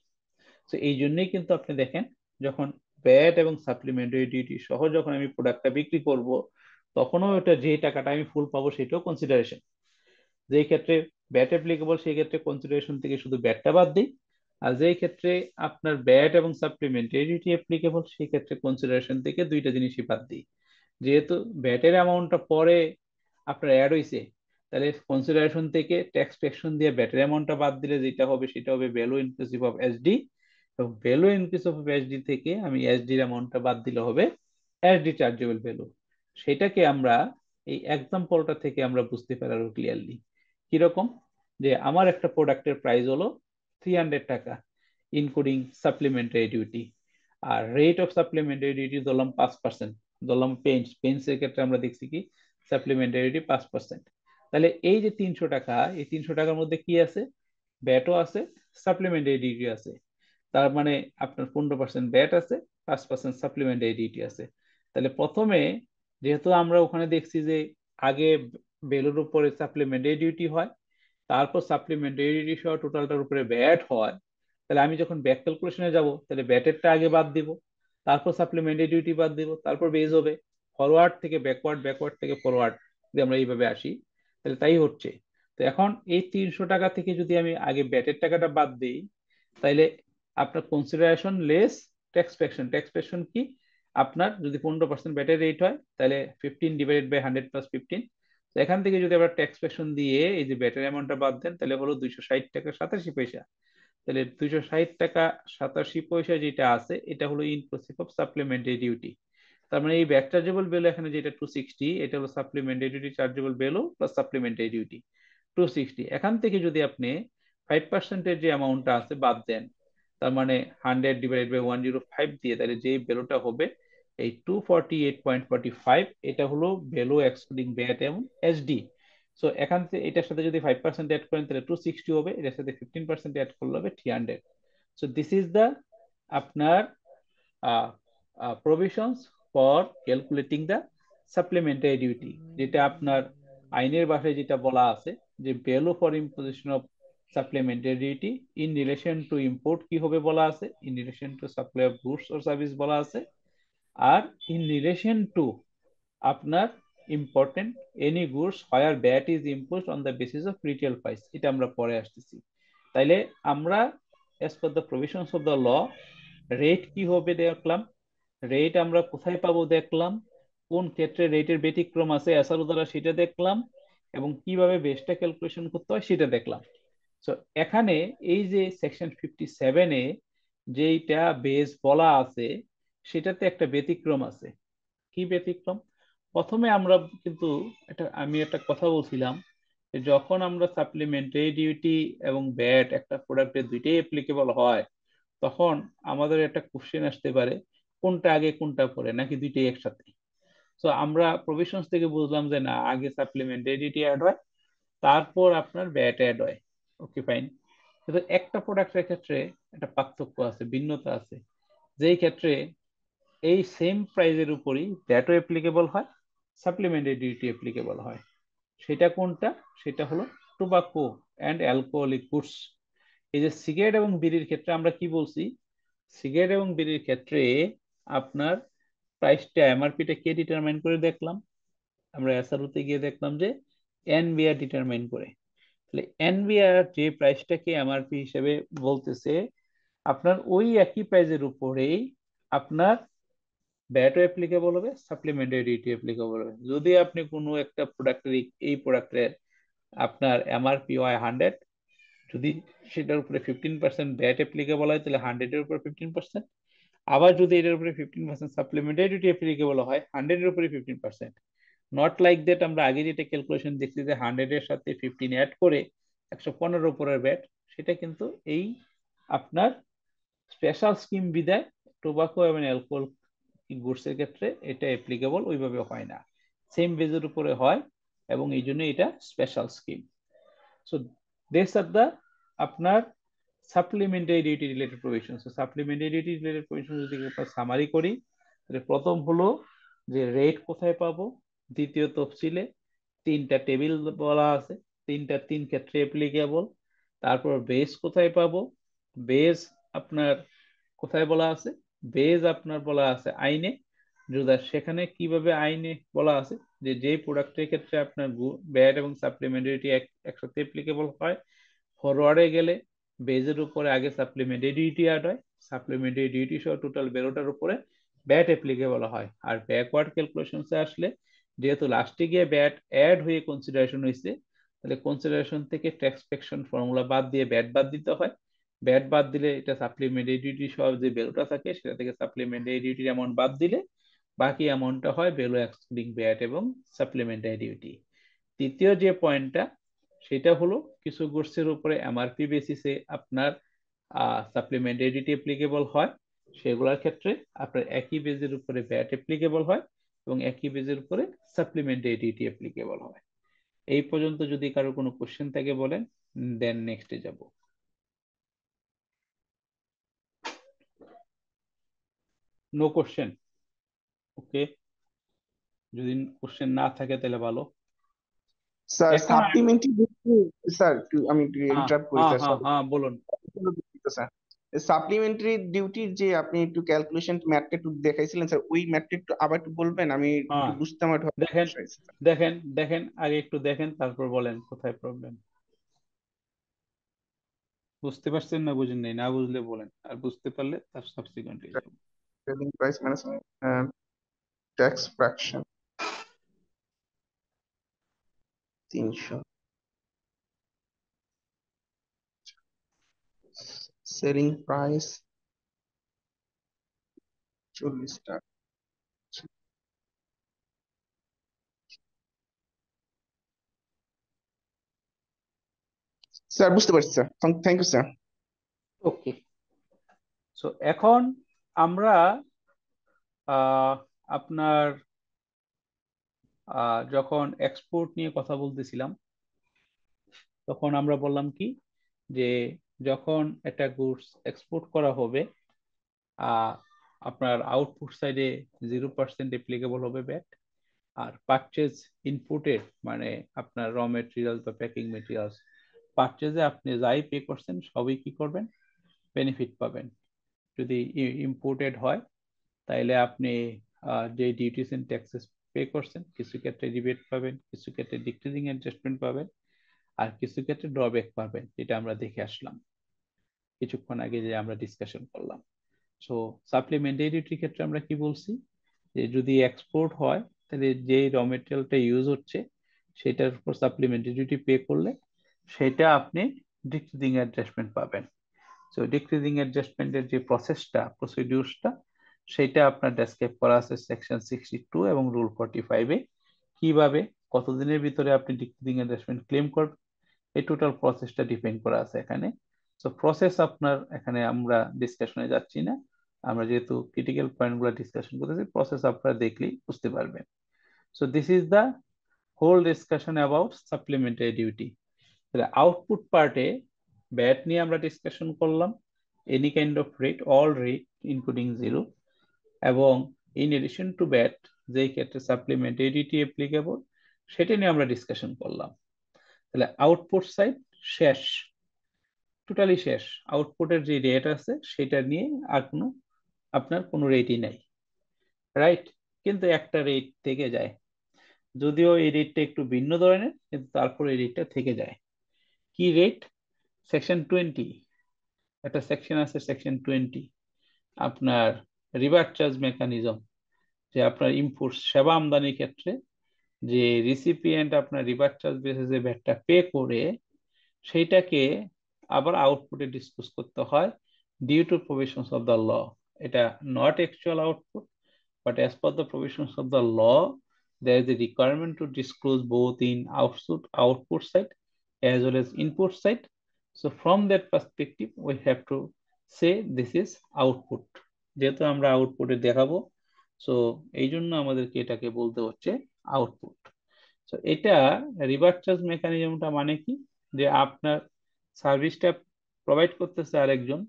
[SPEAKER 1] তো এই জন্যই কিন্তু আপনি দেখেন যখন ভ্যাট এবং সাপ্লিমেন্টারি ডিউটি সহ যখন আমি প্রোডাক্টটা বিক্রি করব, তখনও ওটা যে টাকাটা আমি ফুল পাবো সেটাও কনসিডারেশন। যেই ক্ষেত্রে ব্যাট অ্যাপ্লিকেবল সেই ক্ষেত্রে কনসিডারেশন থেকে শুধু ব্যাটটা বাদ দিই, আর যেই ক্ষেত্রে আপনার ব্যাট এবং সাপ্লিমেন্টারি ডিউটি অ্যাপ্লিকেবল সেই ক্ষেত্রে কনসিডারেশন থেকে দুইটা জিনিসই বাদ দিই। যেহেতু ব্যাটের অ্যামাউন্টটা পরে আপনার অ্যাড হয়েছে, তাহলে কনসিডারেশন থেকে ট্যাক্স ফ্যাকশন দিয়ে ব্যাটের অ্যামাউন্টটা বাদ দিলে যেটা হবে সেটা হবে ভ্যালু ইনক্লুসিভ অফ এসডি, এবং ভ্যালু ইনক্লুসিভ অফ এসডি থেকে আমি এসডির অ্যামাউন্টটা বাদ দিলে হবে এসডি চার্জেবল ভ্যালু। সেটাকে আমরা এই এক্সাম্পলটা থেকে আমরা বুঝতে পারবো ক্লিয়ারলি। কিরকম, যে আমার একটা প্রোডাক্টের প্রাইস হলো 300 টাকা ইনক্লুডিং সাপ্লিমেন্টারি ডিউটি, আর রেট অফ সাপ্লিমেন্টারি ডিউটি ধরলাম 5%, ধরলাম পেন্টস এর ক্ষেত্রে আমরা দেখছি কি সাপ্লিমেন্টারি ডিউটি 5%। তাহলে এই যে 300 টাকা, এই 300 টাকার মধ্যে কি আছে, ব্যাটও আছে, সাপ্লিমেন্টারি ডিউটি আছে। তার মানে আপনার 15% ব্যাট আছে, 5% সাপ্লিমেন্টারি ডিউটি আছে। তাহলে প্রথমে যেহেতু আমরা ওখানে দেখছি যে আগে বেলুর উপরে সাপ্লিমেন্টারি ডিউটি হয়, তারপর সাপ্লিমেন্টারি ডিউটি সহ টোটালটার উপরে ব্যাট হয়, তাহলে আমি যখন ব্যাক ক্যালকুলেশনে যাব তাহলে ব্যাটেরটা আগে বাদ দিব, তারপর সাপ্লিমেন্টারি ডিউটি বাদ দিব, তারপর বেজ হবে ফরওয়ার্ড থেকে ব্যাকওয়ার্ড, ব্যাকওয়ার্ড থেকে ফরওয়ার্ড, যদি আমরা এইভাবে আসি তাহলে তাই হচ্ছে। তো এখন এই 300 টাকা থেকে যদি আমি আগে ব্যাটের টাকাটা বাদ দিই, তাইলে আপনার কনসিডারেশন লেস ট্যাক্স ফ্যাকশন কি, আপনার যদি 15% ব্যাটের রেট হয় তাহলে 15 / 100 + 15। তো এখান থেকে যদি আবার ট্যাক্স ফ্যাকশন দিয়ে এই যে ব্যাটের অ্যামাউন্টটা বাদ দেন তাহলে হলো 260 টাকা 87 পয়সা। তাহলে 260 টাকা 87 পয়সা যেটা আছে এটা হলো ইনক্লুসিভ অফ সাপ্লিমেন্টারি ডিউটি। তার মানে এই ব্যাক চার্জেবল ভ্যালু এখানে যেটা 260, এটা হলো supplementary duty chargeable value plus supplementary duty 260। এখান থেকে যদি আপনি 5% যে অ্যামাউন্টটা আছে বাদ দেন, তার মানে 100/105 দিয়ে, তাহলে যে ভ্যালুটা হবে এই 248.45, এটা হলো ভ্যালু এক্সক্লুডিং ভ্যাট এবং এসডি। সো এখান থেকে এটার সাথে যদি 5% অ্যাড করেন তাহলে 260 হবে, এটার সাথে 15% অ্যাড করলে হবে 300। সো দিস ইজ দ্য আপনার provisions for calculating the supplementary duty, যেটা আপনার আইনের ভাষায় যেটা বলা আছে যে value for imposition of supplementary duty in relation to import কি হবে বলা আছে, in relation to supply of goods or service বলা আছে, আর ইন রিলেশন টু আপনার important any goods where VAT is imposed on the basis of retail price, এটা আমরা পরে আসতেছি। তাইলে আমরা as per the provisions of the law rate কি হবে দেখলাম, রেট আমরা কোথায় পাবো দেখলাম, কোন ক্ষেত্রে রেটের ব্যতিক্রম আছে এসআরও দ্বারা সেটা দেখলাম, এবং কিভাবে বেসটা ক্যালকুলেশন করতে হয় সেটা দেখলাম। তো এখানে এই যে সেকশন 57-এ যেইটা বেস বলা আছে সেটাতে একটা ব্যতিক্রম আছে। কি ব্যতিক্রম, প্রথমে আমরা কিন্তু আমি একটা কথা বলছিলাম যে যখন আমরা সাপ্লিমেন্টারি ডিউটি এবং ভ্যাট একটা প্রোডাক্টের দুইটাই অ্যাপ্লিকেবল হয়, তখন আমাদের একটা কোশ্চেন আসতে পারে কোনটা আগে কোনটা পরে, নাকি দুইটাই একসাথে। তো আমরা প্রভিশনস থেকে বুঝলাম যে না, আগে সাপ্লিমেন্টারি ডিউটি অ্যাড হয়, তারপর আপনার ভ্যাট অ্যাড হয়। Okay fine. কিন্তু একটা প্রোডাক্টের ক্ষেত্রে একটা পার্থক্য আছে, ভিন্নতা আছে, যেই ক্ষেত্রে এই সেম প্রাইজের উপরই ভ্যাটও অ্যাপ্লিকেবল হয়, সাপ্লিমেন্টারি ডিউটি অ্যাপ্লিকেবল হয়। সেটা কোনটা, সেটা হলো টোবাকো অ্যান্ড অ্যালকোহলিক গুডস। এই যে সিগারেট এবং বিড়ির ক্ষেত্রে আমরা কি বলছি, সিগারেট এবং বিড়ির ক্ষেত্রে আপনার প্রাইসটা এমআরপিটা কে ডিটারমাইন করে দেখলাম, আমরা এসআরওতে গিয়ে দেখলাম যে এনবিআর ডিটারমাইন করে। তাহলে এনবিআর যে প্রাইসটাকে এমআরপি হিসেবে বলতেছে, আপনার ওই একই প্রাইসের উপরেই আপনার ভ্যাটও অ্যাপ্লিকেবল হবে, সাপ্লিমেন্টারি ডিউটি অ্যাপ্লিকেবল হবে। যদি আপনি কোনো একটা প্রোডাক্টের এই প্রোডাক্টের আপনার এমআরপি হয় 100, যদি সেটার উপরে 15% ভ্যাট অ্যাপ্লিকেবল হয় তাহলে 100-এর উপরে 15%, আবার যদি এটার উপরে 15% সাপ্লিমেন্টারি ডিউটি অ্যাপ্লিকেবল হয় 100-এর উপরে 15%। নট লাইক দ্যাট আমরা আগে যেটা ক্যালকুলেশন দেখছি যে 100-এর সাথে 15 অ্যাড করে 115 উপরের ভ্যাট, সেটা কিন্তু এই আপনার স্পেশাল স্কিম বিদায় টোবাকো এবং অ্যালকোহল গুডস এর ক্ষেত্রে এটা অ্যাপ্লিকেবল ওইভাবে হয় না, সেম বেজের উপরে হয়, এবং এই জন্য এটা special scheme. So this are the আপনার supplementary duty related provision. So supplementary duty related provision যদি আমরা সামারি করি, তাহলে প্রথম হলো যে রেট কোথায় পাবো, দ্বিতীয় তফসিলে 3টা টেবিল বলা আছে, 3 ক্ষেত্রে অ্যাপ্লিকেবল। তারপর বেস কোথায় পাবো, বেস আপনার কোথায় বলা আছে? বেজ আপনার বলা আছে আইনে। সেখানে কিভাবে আইনে বলা আছে যে যে প্রোডাক্টের ক্ষেত্রে আপনার ব্যাট এবং সাপ্লিমেন্টারিটি একসাথে অ্যাপ্লিকেবল হয়, ফরওয়ার্ডে গেলে বেজের উপরে আগে সাপ্লিমেন্টারি ডিউটি অ্যাড হয়, সাপ্লিমেন্টারি ডিউটি সহ টোটাল বেরোটার উপরে ব্যাট অ্যাপ্লিকেবল হয়। আর ব্যাকওয়ার্ড ক্যালকুলেশনসে আসলে যেহেতু লাস্টে গিয়ে ব্যাট অ্যাড হয়ে কনসিডারেশন হয়েছে, তাহলে কনসিডারেশন থেকে ট্যাক্সপেকশন ফর্মুলা বাদ দিয়ে ব্যাট বাদ দিতে হয়। ব্যাট বাদ দিলে এটা সাপ্লিমেন্টারি ডিউটি সহ যে বেরোটা থাকে সেটা থেকে সাপ্লিমেন্টারি ডিউটির অ্যামাউন্ট বাদ দিলে বাকি অ্যামাউন্টটা হয় বেলো এক্সক্লুডিং ব্যাট এবং সাপ্লিমেন্টারি ডিউটি। তৃতীয় যে পয়েন্টটা সেটা হলো কিছু গুডসের উপরে এমআরপি বেসিসে আপনার সাপ্লিমেন্টারি ডিউটি অ্যাপ্লিকেবল হয়, সেগুলোর ক্ষেত্রে আপনার একই বেজের উপরে ব্যাট অ্যাপ্লিকেবল হয় এবং একই বেজের উপরে সাপ্লিমেন্টারি ডিউটি অ্যাপ্লিকেবল হয়। এই পর্যন্ত যদি কারো কোনো কোশ্চেন থাকে বলেন, দেন নেক্সটে যাব। No question? ওকে, যদি কোশ্চেন না থাকে তাহলে ভালো।
[SPEAKER 3] স্যার
[SPEAKER 1] এখন
[SPEAKER 3] সাপ্লিমেন্টারি ডিউটি, স্যার আমি একটু
[SPEAKER 1] হ্যাঁ
[SPEAKER 3] ইন্টারাপ্ট করি
[SPEAKER 1] হ্যাঁ
[SPEAKER 3] স্যার,
[SPEAKER 1] হ্যাঁ হ্যাঁ বলুন।
[SPEAKER 3] স্যার সাপ্লিমেন্টারি ডিউটির যে আপনি একটু ক্যালকুলেশন ম্যাথটা একটু দেখাইছিলেন স্যার, ওই ম্যাথটা একটু আবার একটু বলবেন, আমি একটু
[SPEAKER 1] হ্যাঁ
[SPEAKER 3] বুঝতে আমার একটু
[SPEAKER 1] দেখেন
[SPEAKER 3] সমস্যা হয়েছে, স্যার।
[SPEAKER 1] দেখেন দেখেন আগে একটু দেখেন, তারপর বলেন কোথায় প্রবলেম। বুঝতে পারছেন না বুঝেন নাই? না বুঝলে বলেন, আর বুঝতে পারলে তার সাবসিকুয়েন্টলি যাব।
[SPEAKER 3] Selling price minus tax fraction 300, selling price 40 টাকা। স্যার বুঝতে পারছি sir, thank you sir.
[SPEAKER 1] Okay, so এখন আমরা আপনার যখন এক্সপোর্ট নিয়ে কথা বলতেছিলাম তখন আমরা বললাম কি যে যখন একটা গুডস এক্সপোর্ট করা হবে আপনার আউটপুট সাইডে 0% অ্যাপ্লিকেবল হবে ব্যাট, আর পারচেজ ইনপুটের মানে আপনার র মেটেরিয়ালস বা প্যাকিং মেটেরিয়ালস পারচেজে আপনি যাই পে করছেন সবই কি করবেন? বেনিফিট পাবেন। যদি ইম্পোর্টেড হয় তাইলে আপনি যে ডিউটিস এন্ড ট্যাক্সেস পে করছেন কিছু ক্ষেত্রে রিবেট পাবেন, কিছু ক্ষেত্রে ডিক্রিজিং অ্যাডজাস্টমেন্ট পাবেন, আর কিছু ক্ষেত্রে ড্রব্যাক পাবেন, যেটা আমরা দেখে আসলাম কিছুক্ষণ আগে যে আমরা ডিসকাশন করলাম। সো সাপ্লিমেন্টারি ডিউটির ক্ষেত্রে আমরা কি বলছি যে যদি এক্সপোর্ট হয় তাহলে যে র মেটেরিয়ালটা ইউজ হচ্ছে সেটার উপর সাপ্লিমেন্টারি ডিউটি পে করলে সেটা আপনি ডিক্রিজিং অ্যাডজাস্টমেন্ট পাবেন। সো ডিক্রিজিং অ্যাডজাস্টমেন্টের যে প্রসিডিউরসটা সেটা আপনার ডেসক্রাইব করা আছে সেকশন 62 এবং রুল 45-এ। কিভাবে কতদিনের ভিতরে আপনি ডিক্রিজিং অ্যাডজাস্টমেন্ট ক্লেম করবেন এই টোটাল প্রসেসটা ডিপেন্ড করা আছে এখানে। সো প্রসেস আপনার এখানে আমরা ডিসকাশনে যাচ্ছি না, আমরা যেহেতু ক্রিটিক্যাল পয়েন্টগুলো ডিসকাশন করতেছি প্রসেস আপনারা দেখলেই বুঝতে পারবেন। So this is the whole discussion about supplementary duty. তাহলে আউটপুট পার্টে ব্যাট নিয়ে আমরা ডিসকাশন করলাম, any kind of rate, all rate including zero, এবং ইন এডিশন টু ব্যাট যেই ক্ষেত্রে সাপ্লিমেন্টারি ডিউটি অ্যাপ্লিকেবল সেটা নিয়ে আমরা ডিসকাশন করলাম। তাহলে আউটপুট সাইড শেষ, টোটালি শেষ। আউটপুটের যে রেট আছে সেটা নিয়ে আর কোনো আপনার কোনো রেটই নাই, রাইট? কিন্তু একটা রেট থেকে যায়, যদিও এই রেটটা একটু ভিন্ন ধরনের কিন্তু তারপরে এই রেটটা থেকে যায়। কি রেট? সেকশন 20, একটা সেকশন আছে সেকশন 20 আপনার রিভার্স চার্জ মেকানিজম, যে আপনার ইম্পোর্ট সেবা আমদানির ক্ষেত্রে যে রিসিপিয়েন্ট আপনার রিভার্স চার্জ বেসিসে ভ্যাটটা পে করে সেইটাকে আবার আউটপুটে ডিসক্লোজ করতে হয় due to provisions of the law. এটা not actual output, but as per the provisions of the law there is a requirement to disclose both in output side as well as input side. So from that perspective we have to say this is output, যেহেতু আমরা আউটপুটে দেখাবো so এই জন্য আমাদেরকে এটাকে বলতে হচ্ছে আউটপুট। তো এটা রিভার্স চার্জ মেকানিজমটা মানে কি, যে আপনার সার্ভিসটা প্রোভাইড করতেছে আরেকজন,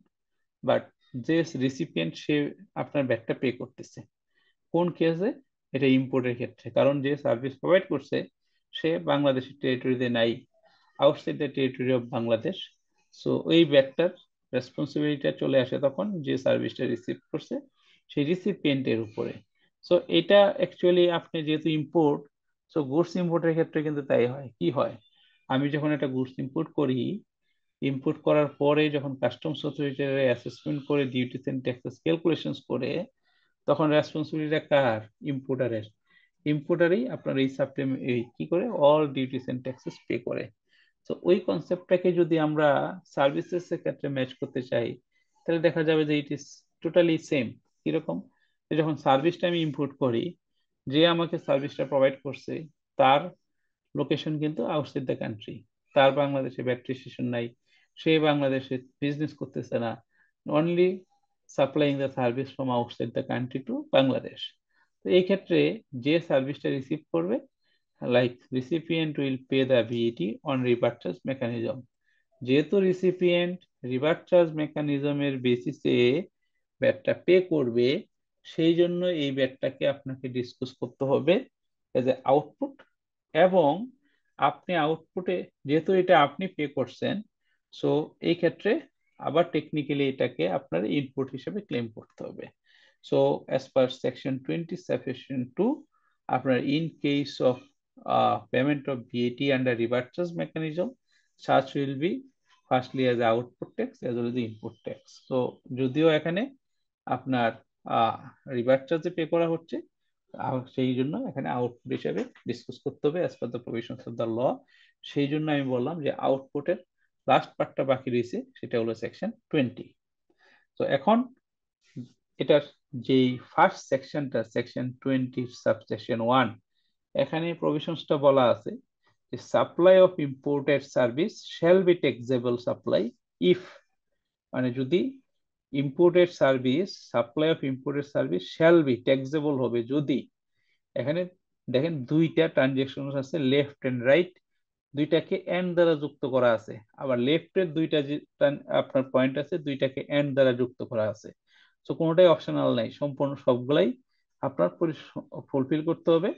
[SPEAKER 1] বাট যে রিসিপিয়েন্ট সে আপনার ব্যাগটা পে করতেছে। কোন কেসে? এটা ইম্পোর্টের ক্ষেত্রে, কারণ যে সার্ভিস প্রোভাইড করছে সে বাংলাদেশের টেরিটরিতে নাই, outside the territory of Bangladesh. So ওই ব্যাগটার রেসপন্সিবিলিটিটা চলে আসে তখন যে সার্ভিসটা রিসিভ করছে সেই রিসিপিয়েন্টের উপরে। সো এটা অ্যাকচুয়ালি আপনি যেহেতু ইম্পোর্ট, সো গুডস ইম্পোর্টের ক্ষেত্রে কিন্তু তাই হয়। কি হয়, আমি যখন একটা গুডস ইম্পোর্ট করি, ইম্পোর্ট করার পরে যখন কাস্টমস অথরিটি অ্যাসেসমেন্ট করে ডিউটিস এন্ড ট্যাক্সেস ক্যালকুলেশনস করে, তখন রেসপন্সিবিলিটিটা কার? ইম্পোর্টারের। ইম্পোর্টারই আপনার এই এই কি করে all duties and taxes pay করে। তো ওই কনসেপ্টটাকে যদি আমরা সার্ভিসেস এর ক্ষেত্রে ম্যাচ করতে চাই, তাহলে দেখা যাবে যে ইট ইজ টোটালি সেম। কিরকম? যখন সার্ভিসটা আমি ইম্পোর্ট করি, যে আমাকে সার্ভিসটা প্রোভাইড করছে তার লোকেশন কিন্তু আউটসাইড দ্য কান্ট্রি, তার বাংলাদেশে ব্যাটারি স্টেশন নাই, সে বাংলাদেশে বিজনেস করতেছে না, only supplying the service from outside the country to Bangladesh. তো এই ক্ষেত্রে যে সার্ভিসটা রিসিভ করবে, like recipient will pay the VAT on repurchase mechanism. যেহেতু রিসিপিয়েন্ট রিপারচেজ মেকানিজমের বেসিসে ব্যাটটা পে করবে, সেই জন্য এই ব্যাটটাকে আপনাকে ডিসকাস করতে হবে এজ এ আউটপুট। এবং আপনি আউটপুটে যেহেতু এটা আপনি পে করছেন, সো এই ক্ষেত্রে আবার টেকনিক্যালি এটাকে আপনার ইনপুট হিসেবে ক্লেম করতে হবে। So as per section 20 subsection 2, আপনার in case of payment of VAT under reverse mechanism, such will be firstly as output tax as well as the input tax. So যদিও এখানে আপনার reverse চার্জে pay করা হচ্ছে, সেই জন্য এখানে আউটপুট হিসেবে ডিসকাস করতে হবে as per the provisions of the law. সেই জন্য আমি বললাম যে আউটপুটের লাস্ট পার্টটা বাকি রয়েছে, সেটা হলো সেকশন 20। তো এখন এটার যেই ফার্স্ট সেকশনটা, সেকশন 20 সাবসেকশন 1, এখানে প্রভিশনসটা বলা আছে যে supply of imported service shall be taxable supply if, মানে যদি imported service, supply of imported service shall be taxable হবে যদি, এখানে দেখেন দুইটা ট্রানজেকশন আছে, লেফট এন্ড রাইট, দুইটাকে এন্ড দ্বারা যুক্ত করা আছে, আবার লেফটের দুইটা যে আপনার পয়েন্ট আছে দুইটাকে এন্ড দ্বারা যুক্ত করা আছে। তো কোনোটাই অপশনাল নাই, সম্পূর্ণ সবগুলাই আপনার ফুলফিল করতে হবে,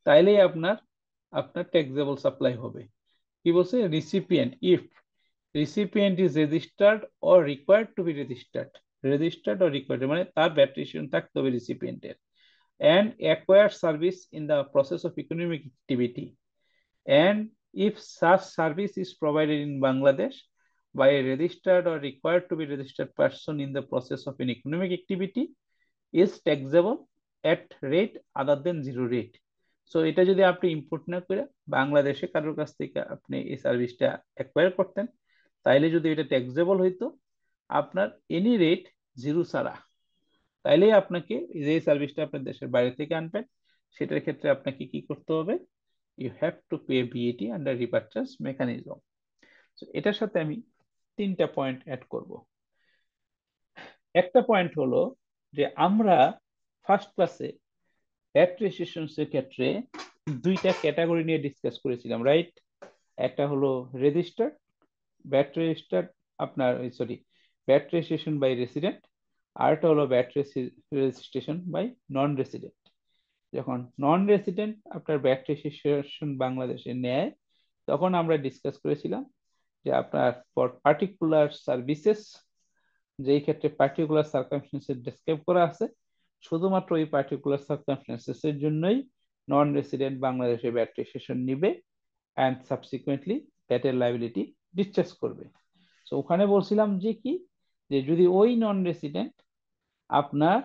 [SPEAKER 1] তাইলেই আপনার আপনার ট্যাক্সেবল সাপ্লাই হবে। কি বলছে? Recipient if recipient is registered or required to B registered, registered or required মানে তার ব্যাটারি থাকতে হবে রিসিপিয়েন্টের, and acquire service in the process of economic activity, and if such service is provided in Bangladesh by a registered or required to be registered person in the process of an economic activity, is taxable at rate other than zero rate. So এটা যদি আপনি import না করে বাংলাদেশে কারোর কাছ থেকে আপনি এই সার্ভিসটা অ্যাকোয়ার করতেন, তাইলে যদি এটা ট্যাক্সেবল হইতো আপনার এনি রেট জিরো ছাড়া, তাইলেই আপনাকে যে সার্ভিসটা আপনার দেশের বাইরে থেকে আনবেন, সেটার ক্ষেত্রে আপনাকে কি করতে হবে? You have to pay VAT under repurchase mechanism. এটার সাথে আমি 3টা পয়েন্ট অ্যাড করব। একটা পয়েন্ট হলো যে আমরা ফার্স্ট ক্লাসে ব্যাটারি রেজিস্ট্রেশনস এর ক্ষেত্রে 2টা ক্যাটাগরি নিয়ে ডিসকাস করেছিলাম, রাইট? একটা হলো রেজিস্টার্ড, ব্যাটারি রেজিস্টার্ড আপনার sorry battery registration by resident, আর একটা হলো battery registration by non resident. যখন নন রেসিডেন্ট আপনার ব্যাটারি রেজিস্ট্রেশন বাংলাদেশে নেয়, তখন আমরা ডিসকাস করেছিলাম যে আপনার ফর পার্টিকুলার সার্ভিসেস, যেই ক্ষেত্রে পার্টিকুলার সার্কামস্টেন্সেস ডেসক্রাইব করা আছে, শুধুমাত্র ওই পার্টিকুলার সার্কামস্টেন্সেস এর জন্যই নন রেসিডেন্ট বাংলাদেশে ব্যাটারি রেজিস্ট্রেশন নিবে অ্যান্ড সাবসিকুয়েন্টলি ব্যাটের লায়াবিলিটি ডিসচার্জ করবে। তো ওখানে বলছিলাম যে কি, যে যদি ওই নন রেসিডেন্ট আপনার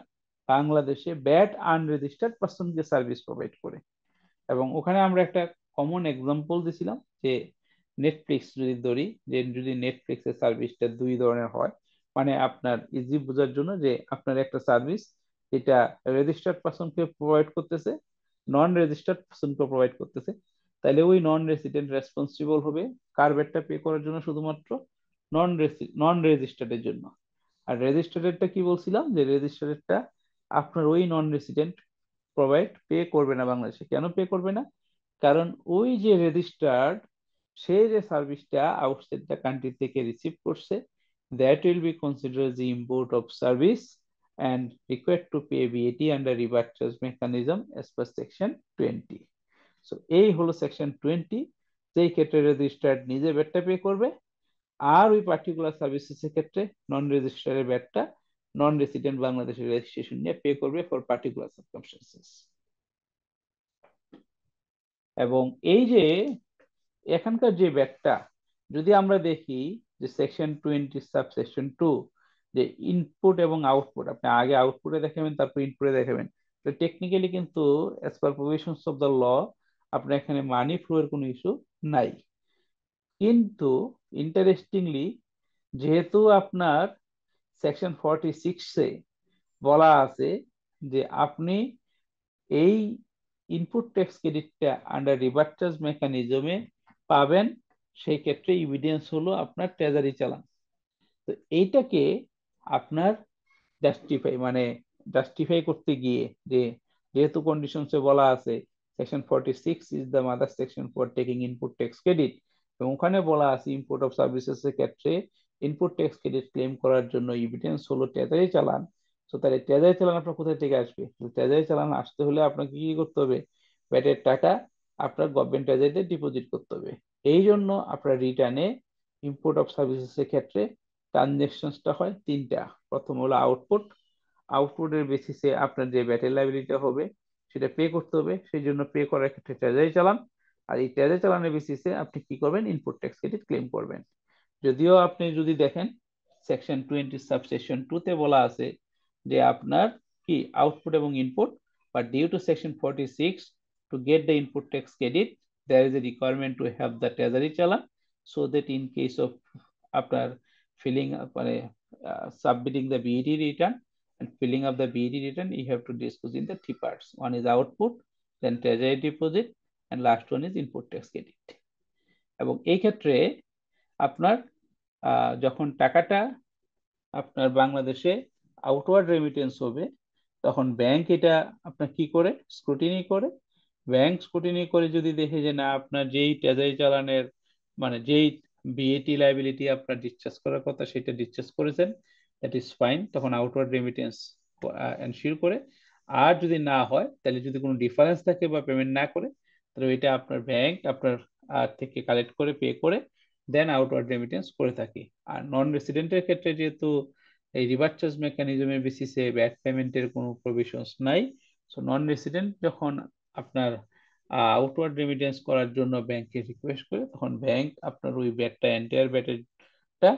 [SPEAKER 1] বাংলাদেশে ব্যাট আনরেজিস্টার্ড পারসনকে সার্ভিস প্রোভাইড করে, এবং ওখানে আমরা একটা কমন এক্সাম্পল দিছিলাম যে নেটফ্লিক্স যদি ধরি, যে যদি নেটফ্লিক্সের সার্ভিসটা 2 ধরনের হয়, মানে আপনার ইজি বোঝার জন্য যে আপনার একটা সার্ভিস এটা রেজিস্টার্ড পারসনকে প্রোভাইড করতেছে, নন রেজিস্টার্ড পারসনকে প্রোভাইড করতেছে, তাহলে ওই নন রেসিডেন্ট রেসপন্সিবল হবে কার ব্যাটটা পে করার জন্য? শুধুমাত্র নন রেজিস্টার্ডের জন্য। আর রেজিস্টার্ডেরটা কি বলছিলাম, যে রেজিস্টার্ডেরটা আপনার ওই নন রেসিডেন্ট পে করবে না বাংলাদেশে। কেন পে করবে না? কারণ ওই যে রেজিস্টার্ড, সে যে সার্ভিসটা আউটসাইড দ্য কান্ট্রি থেকে রিসিভ করছে, দ্যাট উইল বি কনসিডার যে import of service and required to pay VAT under repurchase mechanism as per section 20. So এই হলো সেকশন 20, যেই ক্ষেত্রে রেজিস্টার্ড নিজে ব্যাটটা পে করবে, আর ওই পার্টিকুলার সার্ভিসেস এর ক্ষেত্রে নন রেজিস্ট্রারের ব্যাটটা নন রেসিডেন্ট বাংলাদেশের রেজিস্ট্রেশন নিয়ে পে করবে ফর পার্টিকুলার সার্কামস্টেন্সেস। এবং এই যে এখানকার যে ব্যাটটা যদি আমরা দেখি যে সেকশন 20 সাবসেকশন 2 যে ইনপুট এবং আউটপুট, আপনি আগে আউটপুটে দেখাবেন তারপর ইনপুটে দেখাবেন, তো টেকনিক্যালি কিন্তু as per provisions of the law আপনার এখানে মানি ফ্লো এর কোনো ইস্যু নাই। কিন্তু ইন্টারেস্টিংলি যেহেতু আপনার সেকশন 46-এ বলা আছে যে আপনি এই ইনপুট ট্যাক্স ক্রেডিটটা আন্ডার রিভার্টার্স মেকানিজমে পাবেন, সেই ক্ষেত্রে ইভিডেন্স হলো আপনার ট্রেজারি চালান। তো এইটাকে আপনার জাস্টিফাই করতে গিয়ে যে যেহেতু কন্ডিশনসে বলা আছে section 46 is the mother section for taking input tax credit, এবং ওখানে বলা আছে ইম্পোর্ট অফ সার্ভিসেস এর ক্ষেত্রে ইনপুট ট্যাক্স ক্রেডিট ক্লেম করার জন্য এভিডেন্স হলো ট্রেজারি চালান। তো তাহলে ট্রেজারি চালান আপনার কোথা থেকে আসবে? ট্রেজারি চালান আসতে হলে আপনাকে কি করতে হবে? ভ্যাটের টাকা আপনার গভর্নমেন্ট ট্রেজারিতে ডিপোজিট করতে হবে। এই জন্য আপনার রিটার্নে ইম্পোর্ট অফ সার্ভিসেস এর ক্ষেত্রে ট্রানজেকশনসটা হয় তিনটা। প্রথম হলো আউটপুট, আউটপুটের বেসিসে আপনার যে ব্যাটের লাইবিলিটিটা হবে সেটা পে করতে হবে, সেই জন্য পে করার ক্ষেত্রে ট্রেজারি চালান। আর এই ট্রেজারি চালানের বেসিসে আপনি কি করবেন? ইনপুট ট্যাক্স ক্রেডিট ক্লেম করবেন। যদিও আপনি যদি দেখেন সেকশন 20 সাবসেকশন 2 তে বলা আছে যে আপনার কি আউটপুট এবং input, but due to section 46 to get the input tax credit there is a requirement to have the treasury চালান, so that in case of আপনার filling up submitting the BET return and filling up the BET return you have to discuss in the three parts. One is output, then treasury deposit, and last one is input tax credit. এবং এই ক্ষেত্রে আপনার যখন টাকাটা আপনার বাংলাদেশে outward remittance হবে তখন ব্যাংক এটা আপনার কি করে স্ক্রুটিনি করে। ব্যাংক স্ক্রুটিনি করে যদি দেখে যে না আপনার যেই ট্রেজারি চালানের যেই বিএটি লাইবিলিটি আপনার ডিসচার্জ করার কথা সেটা ডিসচার্জ করেছেন, দ্যাট ইজ ফাইন, তখন আউটওয়ার্ড রেমিটেন্স এনশিওর করে। আর যদি না হয় তাহলে যদি কোনো ডিফারেন্স থাকে বা পেমেন্ট না করে তাহলে এটা আপনার ব্যাংক আপনার থেকে কালেক্ট করে পে করে দেন আউটওয়ার্ড রেমিটেন্স করে থাকে। আর নন রেসিডেন্টের ক্ষেত্রে যেহেতু এই রিভার্স চার্জ মেকানিজমের বেসিসে ব্যাট পেমেন্টের কোনো প্রভিশনস নাই, সো নন রেসিডেন্ট যখন আপনার আউটওয়ার্ড রেমিটেন্স করার জন্য ব্যাংকে রিকোয়েস্ট করে তখন ব্যাংক আপনার ওই ব্যাটটা এন্টায়ার ব্যাটটা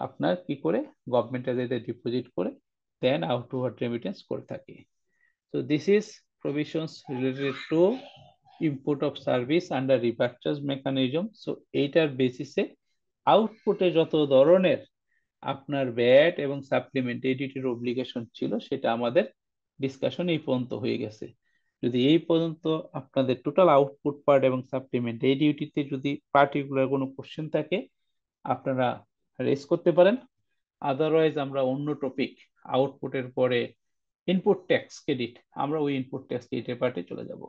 [SPEAKER 1] আপনার কি করে গভর্নমেন্ট এজেন্টে ডিপোজিট করে দেন আউটওয়ার্ড রেমিটেন্স করে থাকে। So this is provisions related to import of service under reverse charge mechanism. So এইটার বেসিসে আউটপুটে যত ধরনের আপনার ভ্যাট এবং সাপ্লিমেন্টারি ডিউটির অব্লিগেশন ছিল সেটা আমাদের ডিসকাশন এই পর্যন্ত হয়ে গেছে। যদি এই পর্যন্ত আপনাদের টোটাল আউটপুট পার্ট এবং সাপ্লিমেন্টারি ডিউটিতে যদি পার্টিকুলার কোনো কোশ্চেন থাকে আপনারা রেজ করতে পারেন, আদারওয়াইজ আমরা অন্য টপিক আউটপুটের পরে ইনপুট ট্যাক্স ক্রেডিট আমরা ওই ইনপুট ট্যাক্স ক্রেডিটের পার্টে চলে যাব।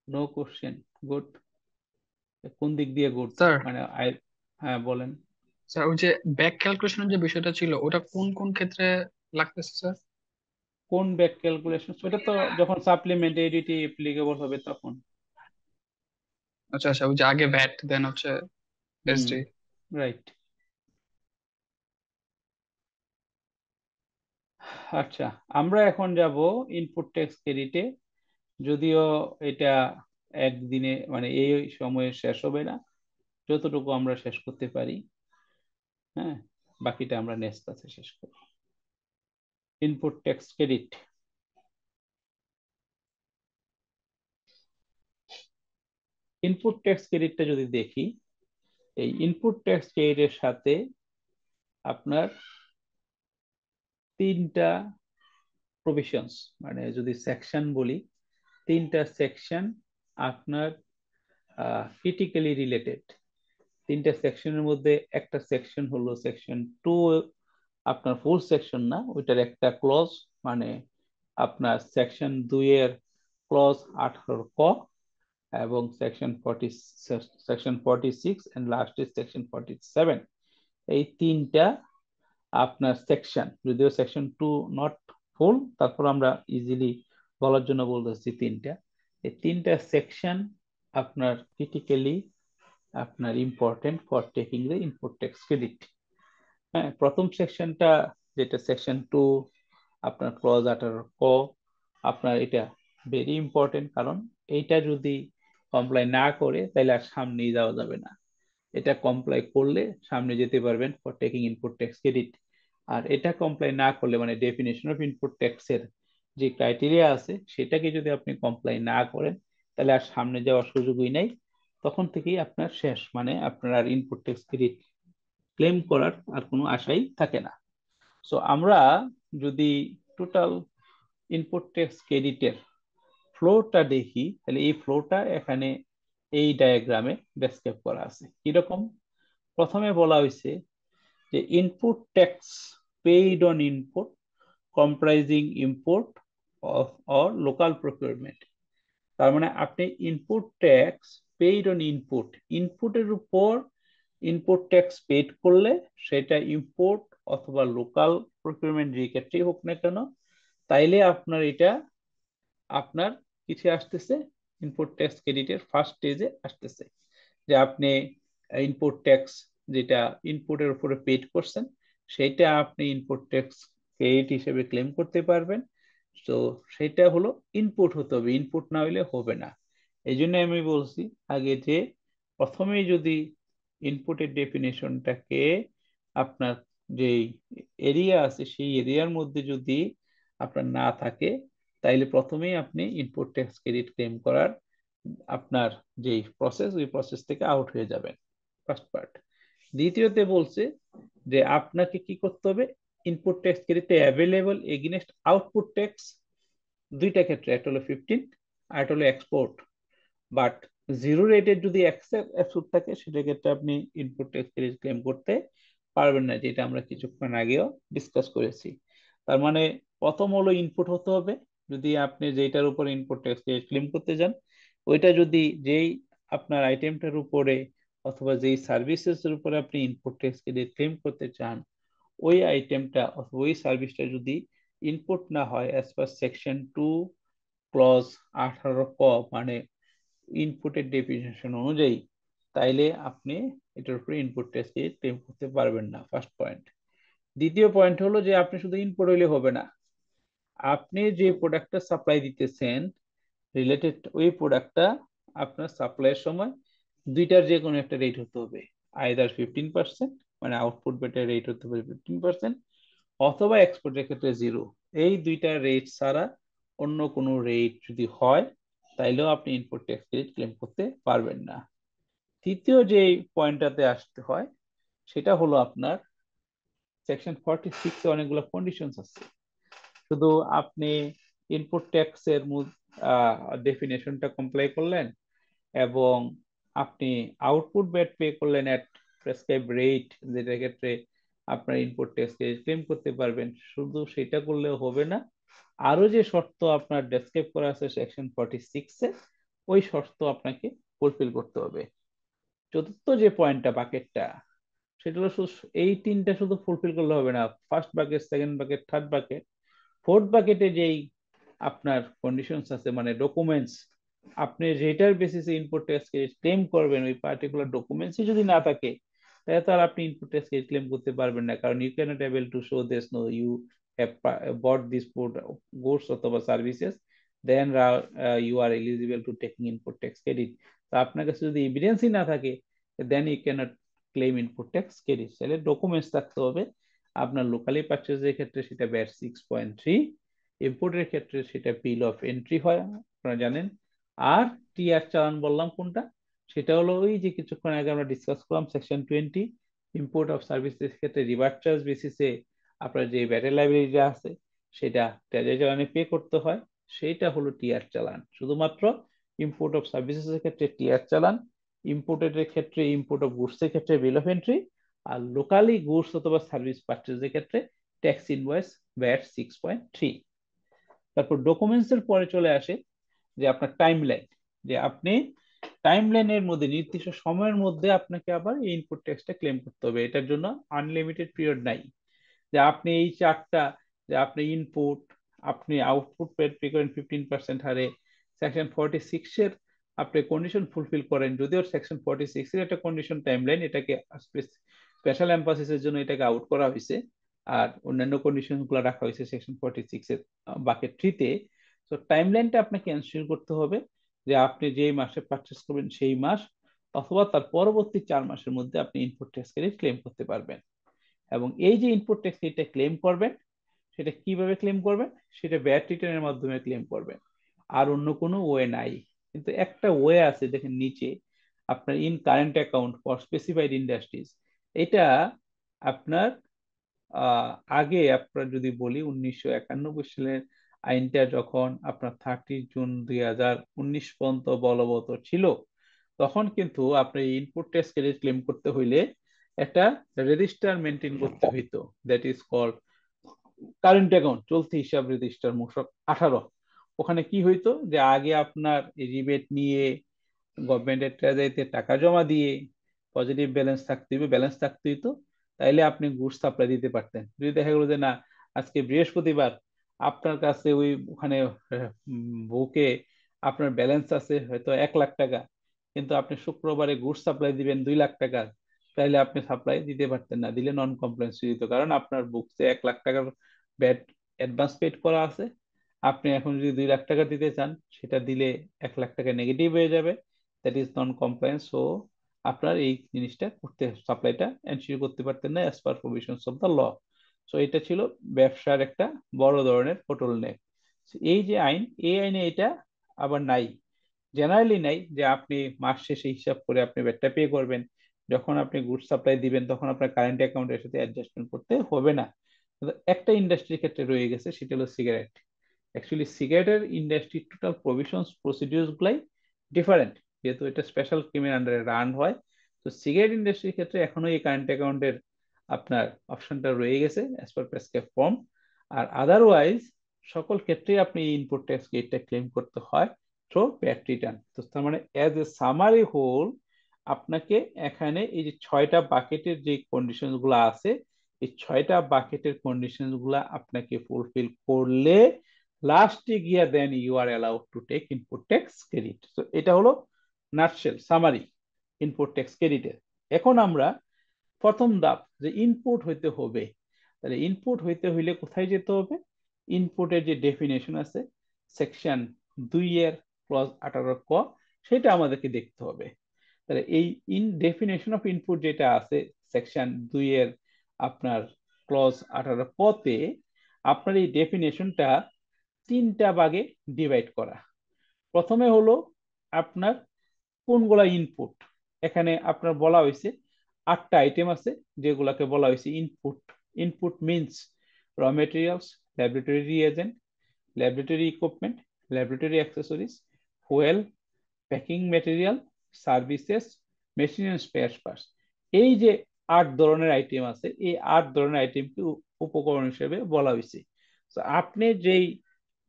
[SPEAKER 1] No question, good. কোন দিক দিয়ে গুড?
[SPEAKER 4] স্যার
[SPEAKER 1] হ্যাঁ বলেন।
[SPEAKER 4] স্যার ওই যে ব্যাক ক্যালকুলেশনের যে বিষয়টা ছিল ওটা কোন কোন ক্ষেত্রে লাগতেছে স্যার?
[SPEAKER 1] কোন ব্যাক ক্যালকুলেশন? সেটা তো যখন সাপ্লিমেন্টারি ডিউটি অ্যাপ্লিকেবল হবে তখন।
[SPEAKER 4] আচ্ছা আচ্ছা, ওই যে আগে ভ্যাট দেন হচ্ছে এসডি।
[SPEAKER 1] রাইট। আচ্ছা, আমরা এখন যাব ইনপুট ট্যাক্স ক্রেডিটে। যদিও এটা একদিনে এই সময়ে শেষ হবে না, যতটুকু আমরা শেষ করতে পারি, হ্যাঁ, বাকিটা আমরা নেক্সট ক্লাসে শেষ করব। Input tax credit, input tax ক্রেডিটটা যদি দেখি, এই ইনপুট ট্যাক্স ক্রেডিটের সাথে আপনার তিনটা প্রভিশনস যদি সেকশন বলি, তিনটা সেকশন আপনার ক্রিটিক্যালি রিলেটেড। তিনটা সেকশনের মধ্যে একটা সেকশন হলো সেকশন 2, আপনার ফুল সেকশন না, ওইটার একটা ক্লজ, আপনার সেকশন 2 এর ক্লজ 18 ক, এবং section 46 and last is section 47। এই তিনটা আপনার সেকশন, যদিও সেকশন 2 নট ফুল, তারপর আমরা ইজিলি বলার জন্য বলতেছি তিনটা। এই তিনটা সেকশন আপনার ক্রিটিক্যালি আপনার important for taking the input tax credit. হ্যাঁ, প্রথম সেকশনটা যেটা সেকশন 2 আপনার ক্লজ 18 ক, আপনার এটা ভেরি ইম্পর্টেন্ট, কারণ এইটা যদি কমপ্লাই না করে তাহলে আর সামনে যাওয়া যাবে না। এটা কমপ্লাই করলে সামনে যেতে পারবেন for taking input tax credit. আর এটা কমপ্লাই না করলে মানে ডেফিনেশন অফ ইনপুট ট্যাক্সের যে ক্রাইটেরিয়া আছে সেটাকে যদি আপনি কমপ্লাই না করেন তাহলে আর সামনে যাওয়ার সুযোগই নাই। তখন থেকেই আপনার শেষ, মানে আপনার আর ইনপুট ট্যাক্স ক্রেডিট ক্লেম করার আর কোনো আশাই থাকে না। সো আমরা যদি টোটাল ইনপুট ট্যাক্স ক্রেডিটের ফ্লোটা দেখি, তাহলে এই ফ্লোটা এখানে এই ডায়াগ্রামে ডেসক্রাইব করা আছে। কিরকম? প্রথমে বলা হয়েছে যে input tax paid on input comprising import of or local procurement. তার মানে আপনি input tax paid on input, ইনপুটের উপর ইনপুট ট্যাক্স পেড করলে সেটা ইম্পোর্ট অথবা লোকাল প্রকিউরমেন্ট যে ক্ষেত্রেই হোক না কেন, তাইলে আপনার এটা আপনার কিছু আসতেছে ইনপুট ট্যাক্স ক্রেডিটের ফার্স্ট স্টেজে আসতেছে, যে আপনি ইনপুট ট্যাক্স যেটা ইনপুটের উপরে পেড করছেন সেটা আপনি ইনপুট ট্যাক্স ক্রেডিট হিসেবে ক্লেম করতে পারবেন। তো সেটা হলো ইনপুট হতে হবে, ইনপুট না হইলে হবে না। এই জন্য আমি বলছি আগে যে প্রথমেই যদি ইনপুটের ডেফিনেশনটাকে আপনার যে এরিয়া আছে সেই এরিয়ার মধ্যে যদি আপনার না থাকে তাইলে প্রথমেই আপনি ইনপুট ট্যাক্স ক্রেডিট ক্লেম করার আপনার যে প্রসেস ওই প্রসেস থেকে আউট হয়ে যাবেন, ফার্স্ট পার্ট। দ্বিতীয়তে বলছে যে আপনাকে কি করতে হবে, input tax credit available against output tax দুইটা ক্ষেত্রে, একটা হলো 15 আর একটা হলো এক্সপোর্ট। বাট জিরো রেটের যদি এক্সপোর্ট থাকে সেটার ক্ষেত্রে আপনি ইনপুট ট্যাক্স ক্রেডিট ক্লেম করতে পারবেন না, যেটা আমরা কিছুক্ষণ আগেও ডিসকাস করেছি। তার মানে প্রথম হলো ইনপুট হতে হবে, যদি আপনি যেটার উপর ইনপুট ট্যাক্স ক্রেডিট ক্লেম করতে যান ওইটা যদি যেই আপনার আইটেমটার উপরে অথবা যেই সার্ভিসেস এর উপরে আপনি ইনপুট ট্যাক্স ক্রেডিট ক্লেম করতে চান ওই আইটেমটা অথবা ওই সার্ভিসটা যদি ইনপুট না হয় অ্যাজ পার সেকশন 2 ক্লজ 18 ক, মানে ইনপুটের ডেফিনেশন অনুযায়ী, তাইলে আপনি এটার উপরে ইনপুট ট্যাক্স ক্রেডিট ক্লেম করতে পারবেন না, ফার্স্ট পয়েন্ট। দ্বিতীয় পয়েন্ট হলো যে আপনি শুধু ইনপুট হইলে হবে না, আপনি যে প্রোডাক্টটা সাপ্লাই দিতেছেন রিলেটেড ওই প্রোডাক্টটা আপনার সাপ্লাইয়ের সময় দুইটার যে কোনো একটা রেট হতে হবে, আইদার 15%, মানে আউটপুট বেটের রেট হতে হবে 15%, অথবা এক্সপোর্টের ক্ষেত্রে 0। এই দুইটা রেট ছাড়া অন্য কোনো রেট যদি হয় তাইলেও আপনি ইনপুট ট্যাক্স ক্রেডিট ক্লেম করতে পারবেন না। তৃতীয় যে পয়েন্টটাতে আসতে হয় সেটা হলো আপনার সেকশন 46 এ অনেকগুলো কন্ডিশনস আছে। শুধু আপনি ইনপুট ট্যাক্সের ডেফিনেশনটা কমপ্লাই করলেন এবং আপনি আউটপুট ব্যাট পে করলেন এট প্রেসক্রাইব রেট, যেটার ক্ষেত্রে আপনার ইনপুট ট্যাক্স ক্লেম করতে পারবেন, শুধু সেটা করলেও হবে না। আরো যে শর্ত আপনার ডেসক্রাইব করা আছে সেকশন 46 এ ওই শর্ত আপনাকে ফুলফিল করতে হবে। চতুর্থ যে পয়েন্টটা বাকেটটা সেটা হলো এই তিনটা শুধু ফুলফিল করলে হবে না, first bucket, second bucket, third bucket, fourth বাকেটে যেই আপনার কন্ডিশনস আছে মানে ডকুমেন্টস, আপনি যেটার বেসিসে ইনপুট ট্যাক্স ক্লেম করবেন ওই পার্টিকুলার ডকুমেন্টসই যদি না থাকে তাহলে তো আর আপনি ইনপুট ট্যাক্স ক্লেম করতে পারবেন না, কারণ you cannot able to show this no you have bought this goods অথবা services, then you are eligible to taking input tax credit. তো আপনার কাছে যদি এভিডেন্সই না থাকে then you cannot claim input tax credit. তাহলে ডকুমেন্টস থাকতে হবে। আপনার লোকালি পারচেজের ক্ষেত্রে সেটা ব্যাট 6.3, ইম্পোর্টের ক্ষেত্রে সেটা বিল অফ এন্ট্রি হয় আপনারা জানেন। আর টিআর চালান বললাম কোনটা, সেটা হলো ওই যে কিছুক্ষণ আগে আমরা ডিসকাস করলাম সেকশন 20, ইম্পোর্ট অফ সার্ভিসেস ক্ষেত্রে রিভার্স চার্জ বেসিসে আপনার যে ব্যাটের লাইব্রেরিটা আছে সেটা ট্রেজারি চালানে পে করতে হয়, সেইটা হলো টিআর চালান। শুধুমাত্র ইম্পোর্ট অফ সার্ভিসেস এর ক্ষেত্রে টিআর চালান, ইম্পোর্টেড এর ক্ষেত্রে ইম্পোর্ট অফ গুডস এর ক্ষেত্রে বিল অফ এন্ট্রি, আর লোকালি গুডস অথবা সার্ভিস পারচেজের ক্ষেত্রে ট্যাক্স ইনভয়েস ব্যাট 6.3। তারপর ডকুমেন্টস এর পরে চলে আসে যে আপনার টাইম লাইন, যে আপনি টাইম লাইনের মধ্যে নির্দিষ্ট সময়ের মধ্যে আপনাকে আবার এই ইনপুট ট্যাক্সটা ক্লেম করতে হবে। এটার জন্য আনলিমিটেড পিরিয়ড নাই, যে আপনি এই চারটা, যে আপনি ইনপুট, আপনি আউটপুট পে করেন 15% হারে, সেকশন 46 এর আপনি কন্ডিশন ফুলফিল করেন, যদিও সেকশন 46 এর একটা কন্ডিশন টাইমলাইন, এটাকে স্পেশাল এমফাসিসের জন্য এটাকে আউট করা হয়েছে, আর অন্যান্য কন্ডিশন গুলো রাখা হয়েছে সেকশন 46 এর বাকেট 3 তে। তো টাইমলাইনটা আপনাকে এনশিওর করতে হবে যে আপনি যেই মাসে পারচেস করবেন সেই মাস অথবা তার পরবর্তী 4 মাসের মধ্যে আপনি ইনপুট ট্যাক্স ক্রেডিট ক্লেম করতে পারবেন। এবং এই যে ইনপুট ট্যাক্স ক্রেডিটটা ক্লেম করবেন, সেটা কিভাবে ক্লেম করবেন? সেটা ভ্যাট রিটার্নের মাধ্যমে ক্লেম করবেন, আর অন্য কোনো ওয়ে নাই। কিন্তু একটা ওয়ে আছে, দেখেন নিচে আপনার in current account for specified industries. এটা আপনার আগে আপনার যদি বলি 1991 সালের আইনটা যখন আপনার 30 জুন 2019 পর্যন্ত বলবৎ ছিল, তখন কিন্তু আপনার ইনপুট ট্যাক্স ক্রেডিট ক্লেম করতে হইলে একটা রেজিস্টার মেনটেন করতে হইতো, that is called current account, চলতি হিসাব রেজিস্টার মূসক 18। ওখানে কি হইতো যে আগে আপনার রিবেট নিয়ে গভর্নমেন্টের ট্রেজারিতে টাকা জমা দিয়ে পজিটিভ ব্যালেন্স থাকতে হবে, ব্যালেন্স থাকতে হইতো, তাইলে আপনি গুডস সাপ্লাই দিতে পারতেন। যদি দেখা গেলো যে না, আজকে বৃহস্পতিবার, আপনার কাছে ওই ওখানে বুকে আপনার ব্যালেন্স আছে হয়তো 1 লাখ টাকা, কিন্তু আপনি শুক্রবারে গুডস সাপ্লাই দিবেন 2 লাখ টাকা, তাইলে আপনি সাপ্লাই দিতে পারতেন না, দিলে নন কমপ্লায়েন্স দিত, কারণ আপনার বুকসে 1 লাখ টাকার ব্যাট অ্যাডভান্স পেড করা আছে। আপনি এখন যদি 2 লাখ টাকা দিতে চান, সেটা দিলে 1 লাখ টাকা নেগেটিভ হয়ে যাবে, that is non compliance. So আপনার এই জিনিসটা করতে, সাপ্লাইটা এনশিওর করতে পারতেন না as per provisions of the law. So এটা ছিল ব্যবসার একটা বড় ধরনের হোটেল নেক। এই যে আইন, এই আইনে এটা আবার নাই, জেনারেলি নাই যে আপনি মাস শেষে হিসাব করে আপনি ব্যাটটা পে করবেন, যখন আপনি গুডস সাপ্লাই দিবেন তখন আপনার কারেন্ট অ্যাকাউন্টের সাথে অ্যাডজাস্টমেন্ট করতে হবে না। কিন্তু একটা ইন্ডাস্ট্রির ক্ষেত্রে রয়ে গেছে, সেটা হলো সিগারেট। অ্যাকচুয়ালি সিগারেটের ইন্ডাস্ট্রি টোটাল প্রভিশনস প্রসিডিউরস গুলাই ডিফারেন্ট, যেহেতু এটা স্পেশাল স্কিমের আন্ডারে রান হয়। তো সিগারেট ইন্ডাস্ট্রির ক্ষেত্রে এখনো এই কারেন্ট অ্যাকাউন্টের আপনার অপশনটা রয়ে গেছে অ্যাজ পার প্রেসক্রাইব ফর্ম। আর আদারওয়াইজ সকল ক্ষেত্রে আপনি ইনপুট ট্যাক্স এটা ক্লেম করতে হয় থ্রু ভ্যাট রিটার্ন। তো তার মানে অ্যাজ এ সামারি হোল, আপনাকে এখানে এই যে 6টা বাকেটের যে কন্ডিশন গুলো আছে, এই 6টা বাকেটের কন্ডিশন গুলা আপনাকে ফুলফিল করলে লাস্টে গিয়া then you are allowed to take input tax credit. তো এটা হলো নাটশেল সামারি ইনপুট ট্যাক্স ক্রেডিটের। এখন আমরা প্রথম ধাপ, যে ইনপুট হইতে হবে, তাহলে ইনপুট হইতে হইলে কোথায় যেতে হবে? ইনপুটের যে ডেফিনেশন আছে সেকশন 2 এর ক্লজ 18 ক, সেটা আমাদেরকে দেখতে হবে। তাহলে এই ডেফিনেশন অফ ইনপুট যেটা আছে সেকশন 2 এর আপনার ক্লজ 18 ক তে, আপনার এই ডেফিনেশনটা 3টা ভাগে ডিভাইড করা। প্রথমে হলো আপনার কোনগুলা ইনপুট। এখানে আপনার বলা হয়েছে 8টা আইটেম আছে যেগুলাকে বলা হয়েছে input. Input means raw materials, laboratory reagent, laboratory equipment, laboratory accessories, fuel, packing material, services, machine and spare parts. এই যে 8 ধরনের আইটেম আছে, এই 8 ধরনের আইটেমকে উপকরণ হিসেবে বলা হয়েছে। তো আপনি যেই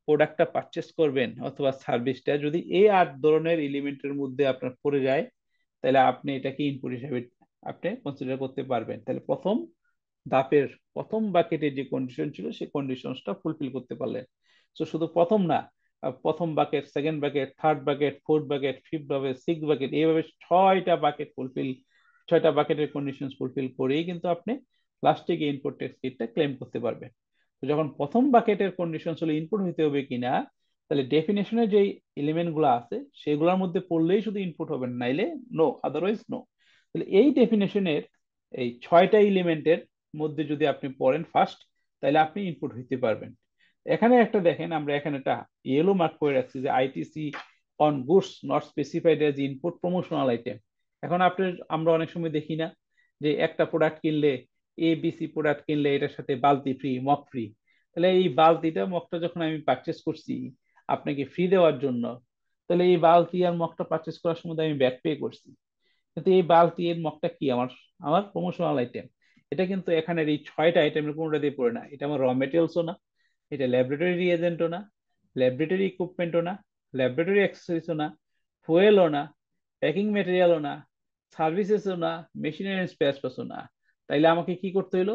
[SPEAKER 1] প্রোডাক্টটা পারচেস করবেন অথবা সার্ভিসটা যদি এই 8 ধরনের এলিমেন্টের মধ্যে আপনার পড়ে যায়, তাহলে আপনি এটাকে ইনপুট হিসেবে আপনি কনসিডার করতে পারবেন। তাহলে প্রথম ধাপের প্রথম বাকেটে যে কন্ডিশন ছিল সেই কন্ডিশনসটা ফুলফিল করতে পারলেন। তো শুধু প্রথম না, প্রথম bucket, second bucket, third bucket, fourth bucket, fifth bucket, six bucket, এইভাবে 6টা বাকেট ফুলফিল, 6টা বাকেটের কন্ডিশন ফুলফিল করেই কিন্তু আপনি লাস্টে গিয়ে ইনপুট ট্যাক্স ক্রেডিটটা ক্লেম করতে পারবেন। তো যখন প্রথম বাকেটের কন্ডিশন হলো ইনপুট হইতে হবে কিনা, তাহলে ডেফিনেশনের যে এলিমেন্ট গুলো আছে সেগুলোর মধ্যে পড়লেই শুধু ইনপুট হবে, নাইলে নো, আদারওয়াইজ নো। তাহলে এই ডেফিনেশনের এই 6টা এলিমেন্টের মধ্যে যদি আপনি পড়েন ফার্স্ট, তাহলে আপনি ইনপুট হইতে পারবেন। এখানে একটা দেখেন, আমরা এখানে একটা ইয়েলো মার্ক করে রাখছি যে ITC on goods not specified as input promotional item. এখন আমরা অনেক সময় দেখি না যে একটা প্রোডাক্ট কিনলে, এবিসি প্রোডাক্ট কিনলে এটার সাথে বালতি ফ্রি, মগ ফ্রি। তাহলে এই বালতিটা, মগটা যখন আমি পারচেস করছি আপনাকে ফ্রি দেওয়ার জন্য, তাহলে এই বালতি আর মগটা পারচেস করার সময় আমি ব্যাট পে করছি, কিন্তু এই বালতি এর মগটা কি আমার আমার প্রমোশনাল আইটেম। এটা কিন্তু এখানের এই 6টা আইটেমের কোনোটা দিয়ে পড়ে না। এটা আমার র মেটেরিয়ালসও না, এটা ল্যাবরেটরি রিএজেন্টও না, ল্যাবরেটরি ইকুইপমেন্টও না, ল্যাবরেটরি অ্যাক্সেসরিজও না, ফুয়েলও না, প্যাকিং মেটেরিয়ালও না, সার্ভিসেসও না, মেশিনারি এন্ড স্পেয়ার পার্টসও না। তাইলে আমাকে কি করতে হলো?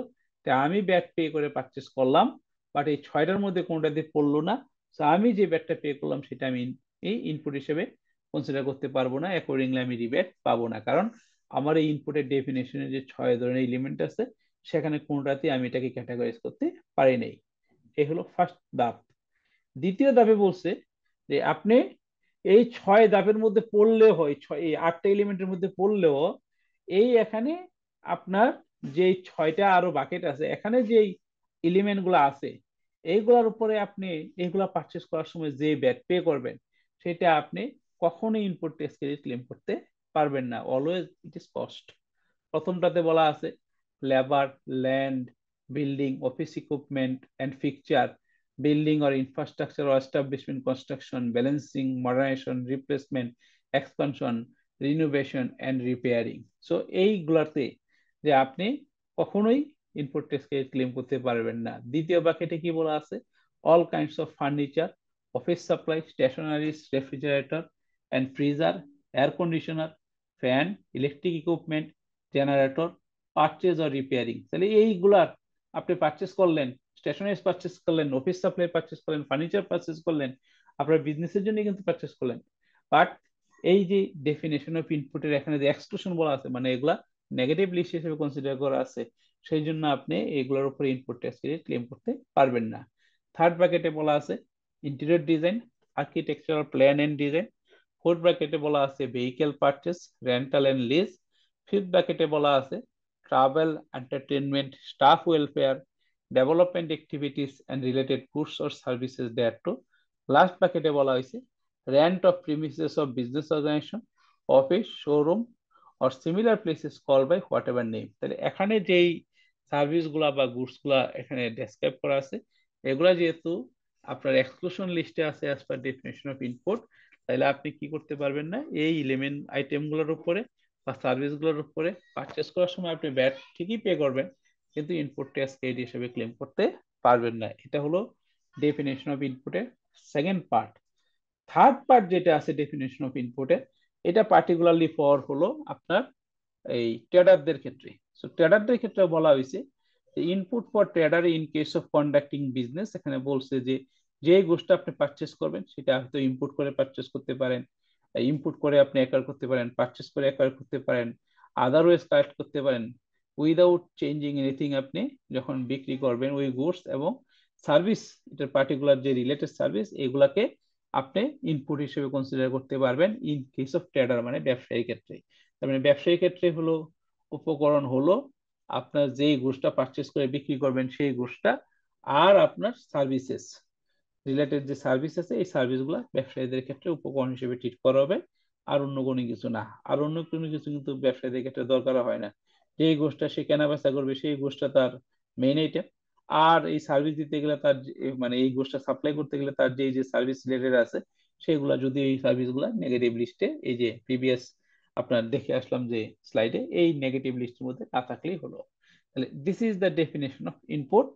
[SPEAKER 1] আমি ব্যাট পে করে পারচেস করলাম, বাট এই 6টার মধ্যে কোনোটা দিয়ে পড়লো না। তো আমি যে ব্যাটটা পে করলাম সেটা আমি এই ইনপুট হিসেবে কনসিডার করতে পারবো না, অ্যাকর্ডিংলি আমি রিবেট পাবো না, কারণ আমার এই ইনপুটের ডেফিনেশনে যে 6 ধরনের এলিমেন্ট আছে সেখানে কোনটাতে আমি এটাকে ক্যাটাগরাইজ করতে পারি নাই। এই হলো ফার্স্ট ধাপ। দ্বিতীয় ধাপে বলছে যে আপনি এই 6 ধাপের মধ্যে পড়লেও হয়, এই 8টা এলিমেন্টের মধ্যে পড়লেও এই এখানে আপনার যে 6টা আরো বাকেট আছে, এখানে যে এলিমেন্ট গুলো আছে এইগুলোর উপরে আপনি এইগুলা পারচেস করার সময় যে ব্যাট পে করবেন সেটা আপনি কখনোই ইনপুট ট্যাক্স ক্রেডিট ক্লেম করতে পারবেন না, অলওয়েজ ইট ইজ কস্ট। প্রথমটাতে বলা আছে labour, land, building, office equipment and fixture, building or infrastructure or establishment construction, balancing, modernization, replacement, expansion, renovation and repairing. So এইগুলাতে যে আপনি কখনোই ইনপুট ট্যাক্স ক্লেম করতে পারবেন না। দ্বিতীয় বাকেটে কি বলা আছে, all kinds of furniture, office supply, stationeries, refrigerator and freezer, air conditioner, fan, electric equipment, generator, purchase or repairing। তাহলে এইগুলার আপনি পারচেস করলেন, স্টেশনারিজ পারচেস করলেন, অফিস সাপ্লাই পারচেস করলেন, ফার্নিচার পারচেস করলেন, আপনার বিজনেসের জন্য কিন্তু পারচেস করলেন। বাট এই যে ডেফিনেশন অফ ইনপুটের এখানে যে এক্সক্লুশন বলা আছে, মানে এগুলা নেগেটিভ লিস্ট হিসেবে কনসিডার করা আছে, সেই জন্য আপনি এগুলোর উপরে ইনপুট ট্যাক্স ক্রেডিট ক্লেম করতে পারবেন না। থার্ড ব্র্যাকেটে বলা আছে interior design, architectural plan and design. Fourth ব্র্যাকেটে বলা আছে vehicle purchase, rental and lease. Fifth ব্র্যাকেটে বলা আছে travel, entertainment, staff welfare, development activities and related goods or services thereto. Last ব্র্যাকেটে বলা হয়েছে rent of premises of business organisation, office, showroom or similar places call by whatever name. তাহলে এখানে যেই service গুলা বা গুডস গুলা এখানে ডেসক্রাইব করা আছে, এগুলা যেহেতু আপনার এক্সক্লুশন লিস্টে আছে as per definition of input, তাহলে আপনি কি করতে পারবেন না, এই এলিমেন্ট আইটেম গুলোর উপরে বা সার্ভিস গুলোর উপরে পারচেস করার সময় আপনি ব্যাট ঠিকই পে করবেন, কিন্তু ইনপুট ট্যাক্স ক্রেডিট হিসেবে ক্লেম করতে পারবেন না। এটা হলো ডেফিনেশন অফ ইনপুটের সেকেন্ড পার্ট। থার্ড পার্ট যেটা আছে ডেফিনেশন অফ ইনপুটে, এটা পার্টিকুলারলি ফর হলো আপনার এই ট্রেডারদের ক্ষেত্রে। সো ট্রেডারদের ক্ষেত্রে বলা হয়েছে input for trader in case of conducting business. এখানে বলছে যে যে গোষ্ঠী আপনি পারচেস করবেন সেটা হয়তো ইম্পোর্ট করে পারচেস করতে পারেন, ইম্পোর্ট করে আপনি অ্যাকোয়ার করতে পারেন, পারচেস করে অ্যাকোয়ার করতে পারেন, আদারওয়াইজ কালেক্ট করতে পারেন, উইদাউট চেঞ্জিং এনিথিং। আপনি যখন বিক্রি করবেন ওই গুডস এবং সার্ভিস, এটার পার্টিকুলার যে রিলেটেড সার্ভিস, এগুলাকে আপনি ইনপুট হিসেবে কনসিডার করতে পারবেন ইন কেস অফ ট্রেডার, মানে ব্যবসায়ী ক্ষেত্রে। তার মানে ব্যবসায়ী ক্ষেত্রে হলো উপকরণ হলো আপনার যেই গুডসটা পারচেস করে বিক্রি করবেন সেই গুডসটা, আর আপনার সার্ভিসেস রিলেটেড যে সার্ভিস আছে এই সার্ভিসগুলো ব্যবসায়ীদের ক্ষেত্রে উপকরণ হিসেবে ট্রিট করা হবে, আর অন্য কোনো কিছু না। আর অন্য কোনো কিছু কিন্তু ব্যবসায়ীদের ক্ষেত্রে দরকার হয় না। যেই গোষ্ঠটা সে কেনা বেচা করবে সেই গোষ্ঠটা তার মেইন আইটেম, আর এই সার্ভিস দিতে গেলে তার মানে এই গোষ্ঠটা সাপ্লাই করতে গেলে তার যে সার্ভিস রিলেটেড আছে সেগুলা, যদি এই সার্ভিসগুলা নেগেটিভ লিস্টে, এই যে প্রিভিয়াস আপনার দেখে আসলাম যে স্লাইডে, এই নেগেটিভ লিস্টের মধ্যে না থাকলেই হলো। তাহলে this is the definition of input.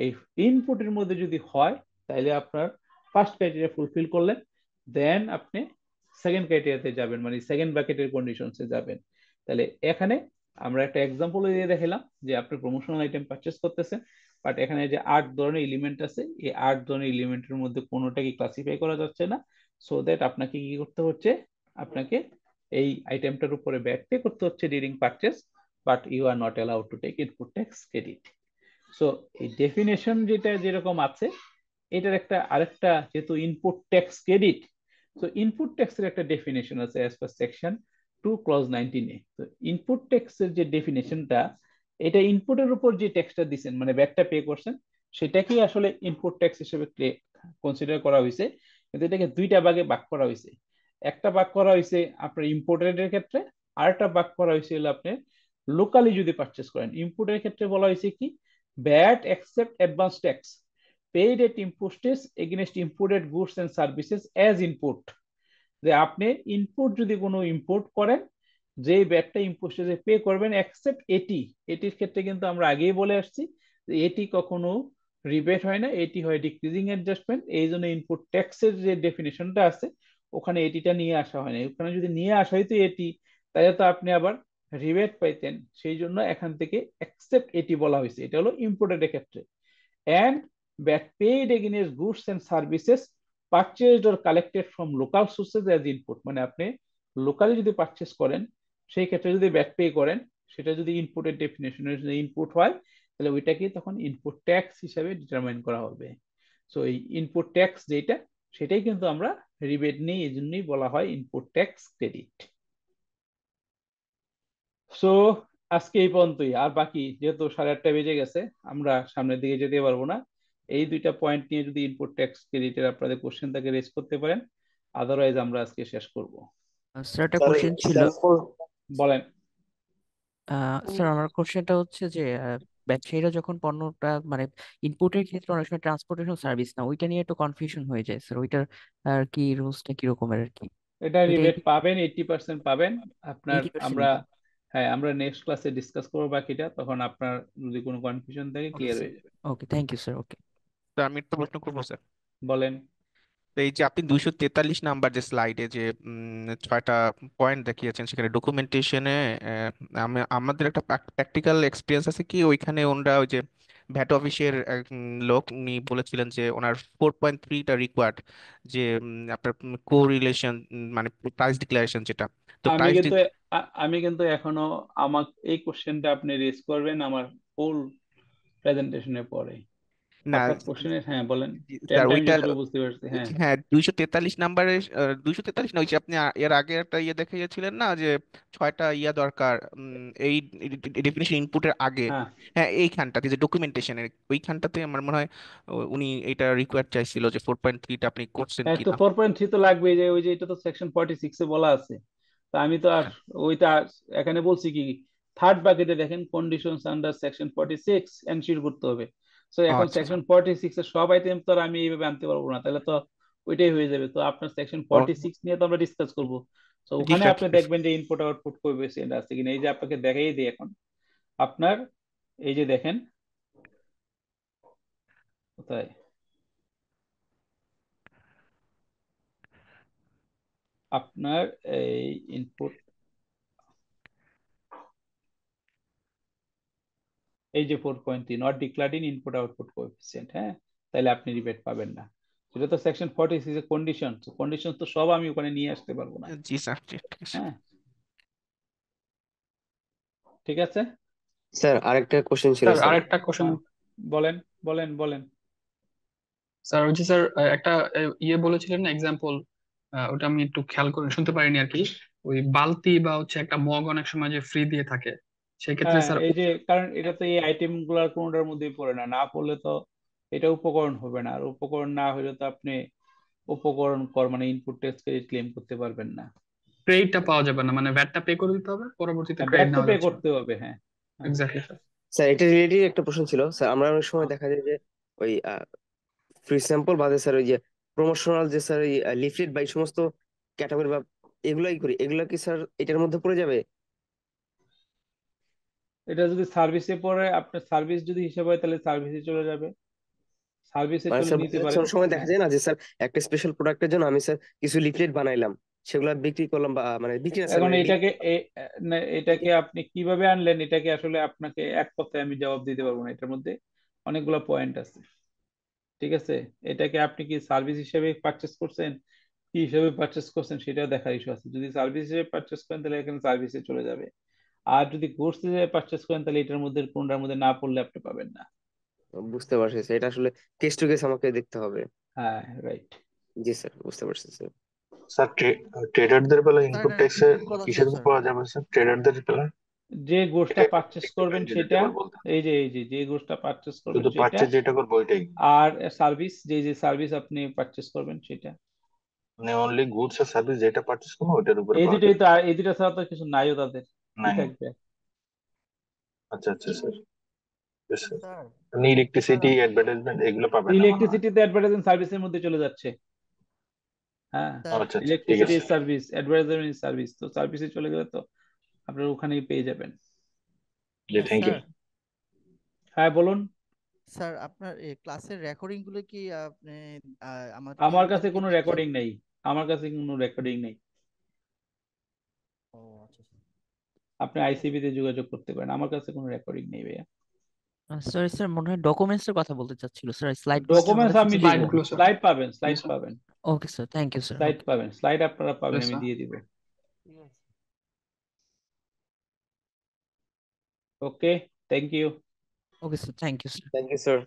[SPEAKER 1] এই ইনপুটের মধ্যে যদি হয় তাহলে আপনার ফার্স্ট ক্রাইটেরিয়া ফুলফিল করলেন, দেন আপনি সেকেন্ড ক্রাইটেরিয়াতে যাবেন, মানে সেকেন্ড ব্র্যাকেটের কন্ডিশনসে যাবেন। তাহলে এখানে আমরা একটা এক্সাম্পল দিয়ে দেখালাম যে আপনি প্রমোশনাল আইটেম পারচেস করতেছেন, বাট এখানে যে 8 ধরনের এলিমেন্ট আছে এই 8 ধরনের এলিমেন্টের মধ্যে কোনোটাকে ক্লাসিফাই করা যাচ্ছে না, সো দ্যাট আপনাকে কি করতে হচ্ছে, আপনাকে এই আইটেমটার উপরে ব্যাট পে করতে হচ্ছে during purchase, but you are not allowed to take input tax credit. So এই ডেফিনেশন যেটা যেরকম আছে, এটার একটা আরেকটা, যেহেতু ইনপুট ট্যাক্স ক্রেডিট, তো ইনপুট ট্যাক্সের একটা ডেফিনেশন আছে অ্যাজ পার সেকশন 2 ক্লজ 19 এ। তো ইনপুট ট্যাক্সের যে ডেফিনেশনটা, এটা ইনপুটের উপর যে ট্যাক্সটা দিবেন মানে ব্যাটটা পে করছেন সেটাকেই আসলে ইনপুট ট্যাক্স হিসেবে কনসিডার করা হয়েছে, কিন্তু এটাকে দুইটা ভাগে ভাগ করা হয়েছে। একটা ভাগ করা হয়েছে আপনার ইম্পোর্টের ক্ষেত্রে, আর একটা ভাগ করা হয়েছে হলো আপনি লোকালি যদি পারচেস করেন। ইম্পোর্টের ক্ষেত্রে বলা হয়েছে কি, VAT except advance tax paid at import stage against imported goods and services as input। যে আপনি ইনপুট যদি কোনো ইম্পোর্ট করেন, যে ব্যাটটা ইম্পোর্ট স্টেজে পে করবেন এক্সেপ্ট এটি, এটির ক্ষেত্রে কিন্তু আমরা আগেই বলে আসছি যে এটি কখনো রিবেট হয় না, এটি হয় ডিক্রিজিং অ্যাডজাস্টমেন্ট। এই জন্য ইনপুট ট্যাক্সের যে ডেফিনেশনটা আছে ওখানে এটিটা নিয়ে আসা হয় না। ওখানে যদি নিয়ে আসা হইতো এটি, তাহলে তো আপনি আবার রিবেট পাইতেন, সেই জন্য এখান থেকে এক্সেপ্ট এটি বলা হয়েছে। এটা হলো ইম্পোর্টেড ক্ষেত্রে। and that paid against goods and services purchased or collected from local sources as input, মানে আপনি লোকালি যদি পারচেস করেন সেই ক্ষেত্রে যদি ব্যাক পে করেন, সেটা যদি ইনপুটের ডেফিনেশনের ইনপুট হয় তাহলে ওইটাকে তখন ইনপুট ট্যাক্স হিসাবে ডিটারমাইন করা হবে। সো এই ইনপুট ট্যাক্স যেটা, সেটাই কিন্তু আমরা রিবেট নেই, এই জন্যই বলা হয় ইনপুট ট্যাক্স ক্রেডিট। সো আজকে এই পর্যন্তই, আর বাকি যেহেতু 8:30 বেজে গেছে আমরা সামনের দিকে যেতে পারবো না। এই দুইটা পয়েন্ট নিয়ে যদি ইনপুট ট্যাক্স ক্রেডিটের আপনাদের কোশ্চেন থাকে রেজ করতে পারেন, আদারওয়াইজ আমরা আজকে শেষ করব।
[SPEAKER 5] স্যার একটা
[SPEAKER 2] স্যার
[SPEAKER 5] কোশ্চেন ছিল।
[SPEAKER 2] স্যাম্পল
[SPEAKER 1] বলেন।
[SPEAKER 5] স্যার আমার কোশ্চেনটা হচ্ছে যে ব্যবসায়ীরা যখন পণ্যটা মানে ইনপুটের ক্ষেত্রে অনেক সময় ট্রান্সপোর্টেশন সার্ভিস না, ওইটা নিয়ে একটু কনফিউশন হয়ে যায় স্যার। ওইটার আর কি রুলসটা কি রকমের আর কি?
[SPEAKER 1] এটা
[SPEAKER 5] ওইটা
[SPEAKER 1] রিবেট পাবেন, 80% পাবেন আপনার।
[SPEAKER 5] 80%
[SPEAKER 1] আমরা,
[SPEAKER 5] নাকি?
[SPEAKER 1] হ্যাঁ, আমরা নেক্সট ক্লাসে ডিসকাস করবো বাকিটা, তখন আপনার যদি কোনো কনফিউশন থাকে
[SPEAKER 5] ওকে
[SPEAKER 1] ক্লিয়ার
[SPEAKER 5] স্যার,
[SPEAKER 1] হয়ে যাবে।
[SPEAKER 5] Okay, thank you sir, okay.
[SPEAKER 6] Sir আমি একটা প্রশ্ন করবো স্যার।
[SPEAKER 1] বলেন।
[SPEAKER 6] তো এই যে আপনি 243 নাম্বার যে স্লাইডে যে 6টা পয়েন্ট দেখিয়েছেন, সেখানে ডকুমেন্টেশনে আমাদের একটা প্র্যাকটিক্যাল এক্সপিরিয়েন্স আছে কি, ওইখানে ওনারা ওই যে ভ্যাট অফিসের এক লোক উনি বলেছিলেন যে ওনার 4.3টা রিকোয়ার্ড, যে আপনার কোরিলেশন মানে প্রাইস ডিক্লারেশন যেটা, তো
[SPEAKER 1] আমি
[SPEAKER 6] প্রাইস
[SPEAKER 1] কিন্তু আমি কিন্তু এখনো, আমাকে এই কোশ্চেনটা আপনি রেজ করবেন আমার ফুল প্রেজেন্টেশনের পরে।
[SPEAKER 6] না
[SPEAKER 1] হঠাৎ কোশ্চেনের, হ্যাঁ বলেন।
[SPEAKER 6] স্যার
[SPEAKER 1] আমি
[SPEAKER 6] ওইটা,
[SPEAKER 1] যতটুকু বুঝতে পারছি, হ্যাঁ।
[SPEAKER 6] হ্যাঁ 243 নাম্বারে, 243 না, ওই যে আপনি এর আগে একটা ইয়ে দেখিয়েছিলেন না যে 6টা ইয়া দরকার এই ডেফিনিশন ইনপুটের আগে।
[SPEAKER 1] হ্যাঁ,
[SPEAKER 6] হ্যাঁ এইখানটাতে যে ডকুমেন্টেশনের ওইখানটাতে আমার মনে হয় উনি এটা রিকোয়ার চাইছিল যে 4.3টা আপনি করছেন
[SPEAKER 1] হ্যাঁ, তো
[SPEAKER 6] কিনা।
[SPEAKER 1] 4.3 তো লাগবে, যে ওই যে এটা তো সেকশন 46-এ বলা আছে। তো আমি তো আর ওইটা এখানে বলছি কি, থার্ড বাকেটে দেখেন কন্ডিশনস আন্ডার সেকশন 46 এনশিওর করতে হবে। সো
[SPEAKER 6] ও
[SPEAKER 1] এখন
[SPEAKER 6] আচ্ছা আচ্ছা।
[SPEAKER 1] সেকশন 46 এর সব আইটেম তো আর আমি এইভাবে আনতে পারবো না, তাহলে তো ওইটাই হয়ে যাবে। তো আপনার সেকশন
[SPEAKER 6] ও
[SPEAKER 1] 46 নিয়ে তো আমরা ডিসকাস করবো। তো
[SPEAKER 6] জি
[SPEAKER 1] ওখানে
[SPEAKER 6] স্যার
[SPEAKER 1] আপনি
[SPEAKER 6] ঠিক আছে।
[SPEAKER 1] দেখবেন যে ইনপুট আউটপুট কোএফিসিয়েন্ট আছে কিনা। এই যে আপনাকে দেখাই দিই এখন আপনার, এই যে দেখেন কোথায় আপনার এই ইনপুট, এই যে 4.3 not declared in input output coefficient, হ্যাঁ, তাহলে আপনি রিবেট পাবেন না। সেটা তো সেকশন 46 এর কন্ডিশন, কন্ডিশন তো সব আমি ওখানে নিয়ে আসতে পারবো না।
[SPEAKER 6] জি স্যার জি ঠিক আছে।
[SPEAKER 1] হ্যাঁ, ঠিক আছে।
[SPEAKER 2] স্যার আরেকটা কোশ্চেন ছিল
[SPEAKER 4] স্যার
[SPEAKER 2] স্যার।
[SPEAKER 4] আরেকটা কোশ্চেন।
[SPEAKER 1] হ্যাঁ, বলেন বলেন বলেন।
[SPEAKER 4] স্যার ওই যে স্যার একটা ইয়ে বলেছিলেন না এক্সাম্পল, ওটা আমি একটু খেয়াল করে শুনতে পারিনি আর কি। ওই বালতি বা হচ্ছে একটা মগ অনেক সময় যে ফ্রি দিয়ে থাকে, সেক্ষেত্রে
[SPEAKER 1] হ্যাঁ,
[SPEAKER 4] স্যার
[SPEAKER 1] এই যে কারণ এটা তো এই আইটেম গুলার কোনোটার মধ্যেই পড়ে না, না পড়লে তো এটা উপকরণ হবে না, আর উপকরণ না হলে তো আপনি উপকরণ কর মানে ইনপুট ট্যাক্স ক্রেডিট ক্লেম করতে পারবেন না।
[SPEAKER 4] ক্রেডিটটা পাওয়া যাবে না, মানে ভ্যাটটা পে করে দিতে হবে, পরবর্তীতে
[SPEAKER 1] ব্যাক
[SPEAKER 4] ক্রেডিট
[SPEAKER 1] তো
[SPEAKER 4] নেওয়া
[SPEAKER 1] পে
[SPEAKER 4] যাচ্ছে না।
[SPEAKER 1] করতে হবে, হ্যাঁ। হ্যাঁ,
[SPEAKER 4] এক্স্যাক্টলি স্যার।
[SPEAKER 2] স্যার এটা রিলেটেড একটা প্রশ্ন ছিল স্যার। আমরা অনেক সময়
[SPEAKER 1] হ্যাঁ।
[SPEAKER 2] দেখা যায় যে ওই ফ্রি স্যাম্পল বাদে স্যার ওই যে প্রমোশনাল যে স্যার ওই লিফলেট বা এই সমস্ত ক্যাটাগরি বা এগুলাই করি, এগুলা কি স্যার এটার মধ্যে পড়ে যাবে?
[SPEAKER 1] এটা যদি সার্ভিসে পড়ে, আপনার সার্ভিস যদি হিসাব হয় তাহলে সার্ভিসে চলে যাবে, সার্ভিসে
[SPEAKER 2] মানে
[SPEAKER 1] চলে
[SPEAKER 2] স্যার
[SPEAKER 1] নিতে
[SPEAKER 2] বোঝা যাচ্ছে
[SPEAKER 1] পারেন।
[SPEAKER 2] অনেক সময় দেখা
[SPEAKER 1] হ্যাঁ,
[SPEAKER 2] যায় না যে স্যার একটা স্পেশাল প্রোডাক্টের জন্য আমি স্যার কিছু লিফলেট বানাইলাম, সেগুলো বিক্রি করলাম, বা মানে বিক্রি না স্যার
[SPEAKER 1] এখন
[SPEAKER 2] মানে
[SPEAKER 1] এটাকে না, এটাকে আপনি কিভাবে আনলেন, এটাকে আসলে আপনাকে এক কথায় আমি জবাব দিতে পারবো না, এটার মধ্যে অনেকগুলো পয়েন্ট আছে। ঠিক আছে, এটাকে আপনি কি সার্ভিস হিসেবে পারচেস করছেন, কি হিসেবে পারচেস করছেন সেটাও দেখার ইস্যু আছে। যদি সার্ভিস হিসেবে পারচেস করেন তাহলে এখানে সার্ভিসে চলে যাবে, আর যদি গুডস হিসেবে পারচেস করেন তাহলে এটার মধ্যে কোনটার মধ্যে না পড়লে আপনি পাবেন না।
[SPEAKER 2] বুঝতে পারছি স্যার, এটা আসলে কেস টু কেস আমাকে দেখতে হবে।
[SPEAKER 1] হ্যাঁ, রাইট।
[SPEAKER 2] জি স্যার, বুঝতে পারছি স্যার।
[SPEAKER 7] স্যার ট্রেডারদের বেলা
[SPEAKER 5] স্যার
[SPEAKER 7] ইনপুট
[SPEAKER 5] এটা
[SPEAKER 7] ট্যাক্সে
[SPEAKER 5] রিপিট করা
[SPEAKER 7] কিসের
[SPEAKER 5] যায়
[SPEAKER 7] উপর
[SPEAKER 5] স্যার?
[SPEAKER 7] পাওয়া যাবে স্যার ট্রেডারদের বেলা?
[SPEAKER 1] যে গোষ্ঠটা
[SPEAKER 7] এটা
[SPEAKER 1] পারচেস
[SPEAKER 7] একটু
[SPEAKER 1] করবেন
[SPEAKER 7] কাইন্ডলি যদি
[SPEAKER 1] সেটা,
[SPEAKER 7] আবার বলতেন।
[SPEAKER 1] এই যে গোষ্ঠটা পারচেস করবেন
[SPEAKER 7] শুধু
[SPEAKER 1] সেটা,
[SPEAKER 7] পারচেজ যেটা করবো ওইটাই,
[SPEAKER 1] আর সার্ভিস, যে সার্ভিস আপনি পারচেস করবেন সেটা।
[SPEAKER 7] মানে অনলি গুডস আর সার্ভিস যেটা পারচেজ করবো ওইটার উপরে
[SPEAKER 1] এই
[SPEAKER 7] পাওয়া
[SPEAKER 1] দুটোই
[SPEAKER 7] যাবে?
[SPEAKER 1] তো, এই দুটো ছাড়া তো কিছু নাইও তাদের, কি
[SPEAKER 7] নাই।
[SPEAKER 1] থাকবে।
[SPEAKER 7] আচ্ছা আচ্ছা স্যার, বেশ স্যার।
[SPEAKER 5] স্যার
[SPEAKER 7] আপনি
[SPEAKER 5] স্যার
[SPEAKER 7] ইলেকট্রিসিটি অ্যাডভার্টাইজমেন্ট এগুলো পাবেন না মনে হয়।
[SPEAKER 1] ইলেকট্রিসিটিতে অ্যাডভার্টাইজিং সার্ভিসের মধ্যে চলে যাচ্ছে। হ্যাঁ,
[SPEAKER 5] স্যার
[SPEAKER 7] আচ্ছা আচ্ছা ঠিক
[SPEAKER 1] ইলেকট্রিসিটি
[SPEAKER 7] আছে।
[SPEAKER 1] সার্ভিস, অ্যাডভার্টাইজিং সার্ভিস, তো সার্ভিসে চলে গেলে তো আপনার ওখানেই পেয়ে যাবেন।
[SPEAKER 7] জি থ্যাংক ইউ।
[SPEAKER 5] স্যার
[SPEAKER 1] হ্যাঁ, বলুন।
[SPEAKER 5] স্যার আপনার এই ক্লাসের রেকর্ডিং গুলো কি আপনি
[SPEAKER 1] আমার কাছে
[SPEAKER 5] আমাদেরকে
[SPEAKER 1] কোনো
[SPEAKER 5] দিচ্ছেন?
[SPEAKER 1] রেকর্ডিং নেই, আমার কাছে কোনো রেকর্ডিং নেই।
[SPEAKER 5] ও আচ্ছা
[SPEAKER 1] আপনি আইসিবি তে যোগাযোগ করতে পারেন, আমার কাছে কোনো রেকর্ডিং নেই ভাইয়া।
[SPEAKER 5] সরি স্যার, মনে হয় ডকুমেন্টস এর কথা বলতে চাচ্ছিল স্যার, স্লাইড গুলো কি আমার
[SPEAKER 1] ডকুমেন্টস
[SPEAKER 5] কাছে
[SPEAKER 1] আমি
[SPEAKER 5] চলে
[SPEAKER 1] দিব,
[SPEAKER 5] যাবে?
[SPEAKER 4] স্লাইড গুলো স্যার।
[SPEAKER 1] স্লাইড পাবেন,
[SPEAKER 4] জি
[SPEAKER 1] স্লাইড
[SPEAKER 4] স্যার।
[SPEAKER 1] পাবেন,
[SPEAKER 5] okay sir, thank you sir.
[SPEAKER 1] Slide
[SPEAKER 5] okay
[SPEAKER 1] পাবেন, স্লাইড আপনারা পাবেন,
[SPEAKER 4] ইয়েস
[SPEAKER 1] আমি
[SPEAKER 4] স্যার।
[SPEAKER 1] দিয়ে দিব। Okay, thank you.
[SPEAKER 5] Okay sir, thank you sir.
[SPEAKER 2] Thank you sir.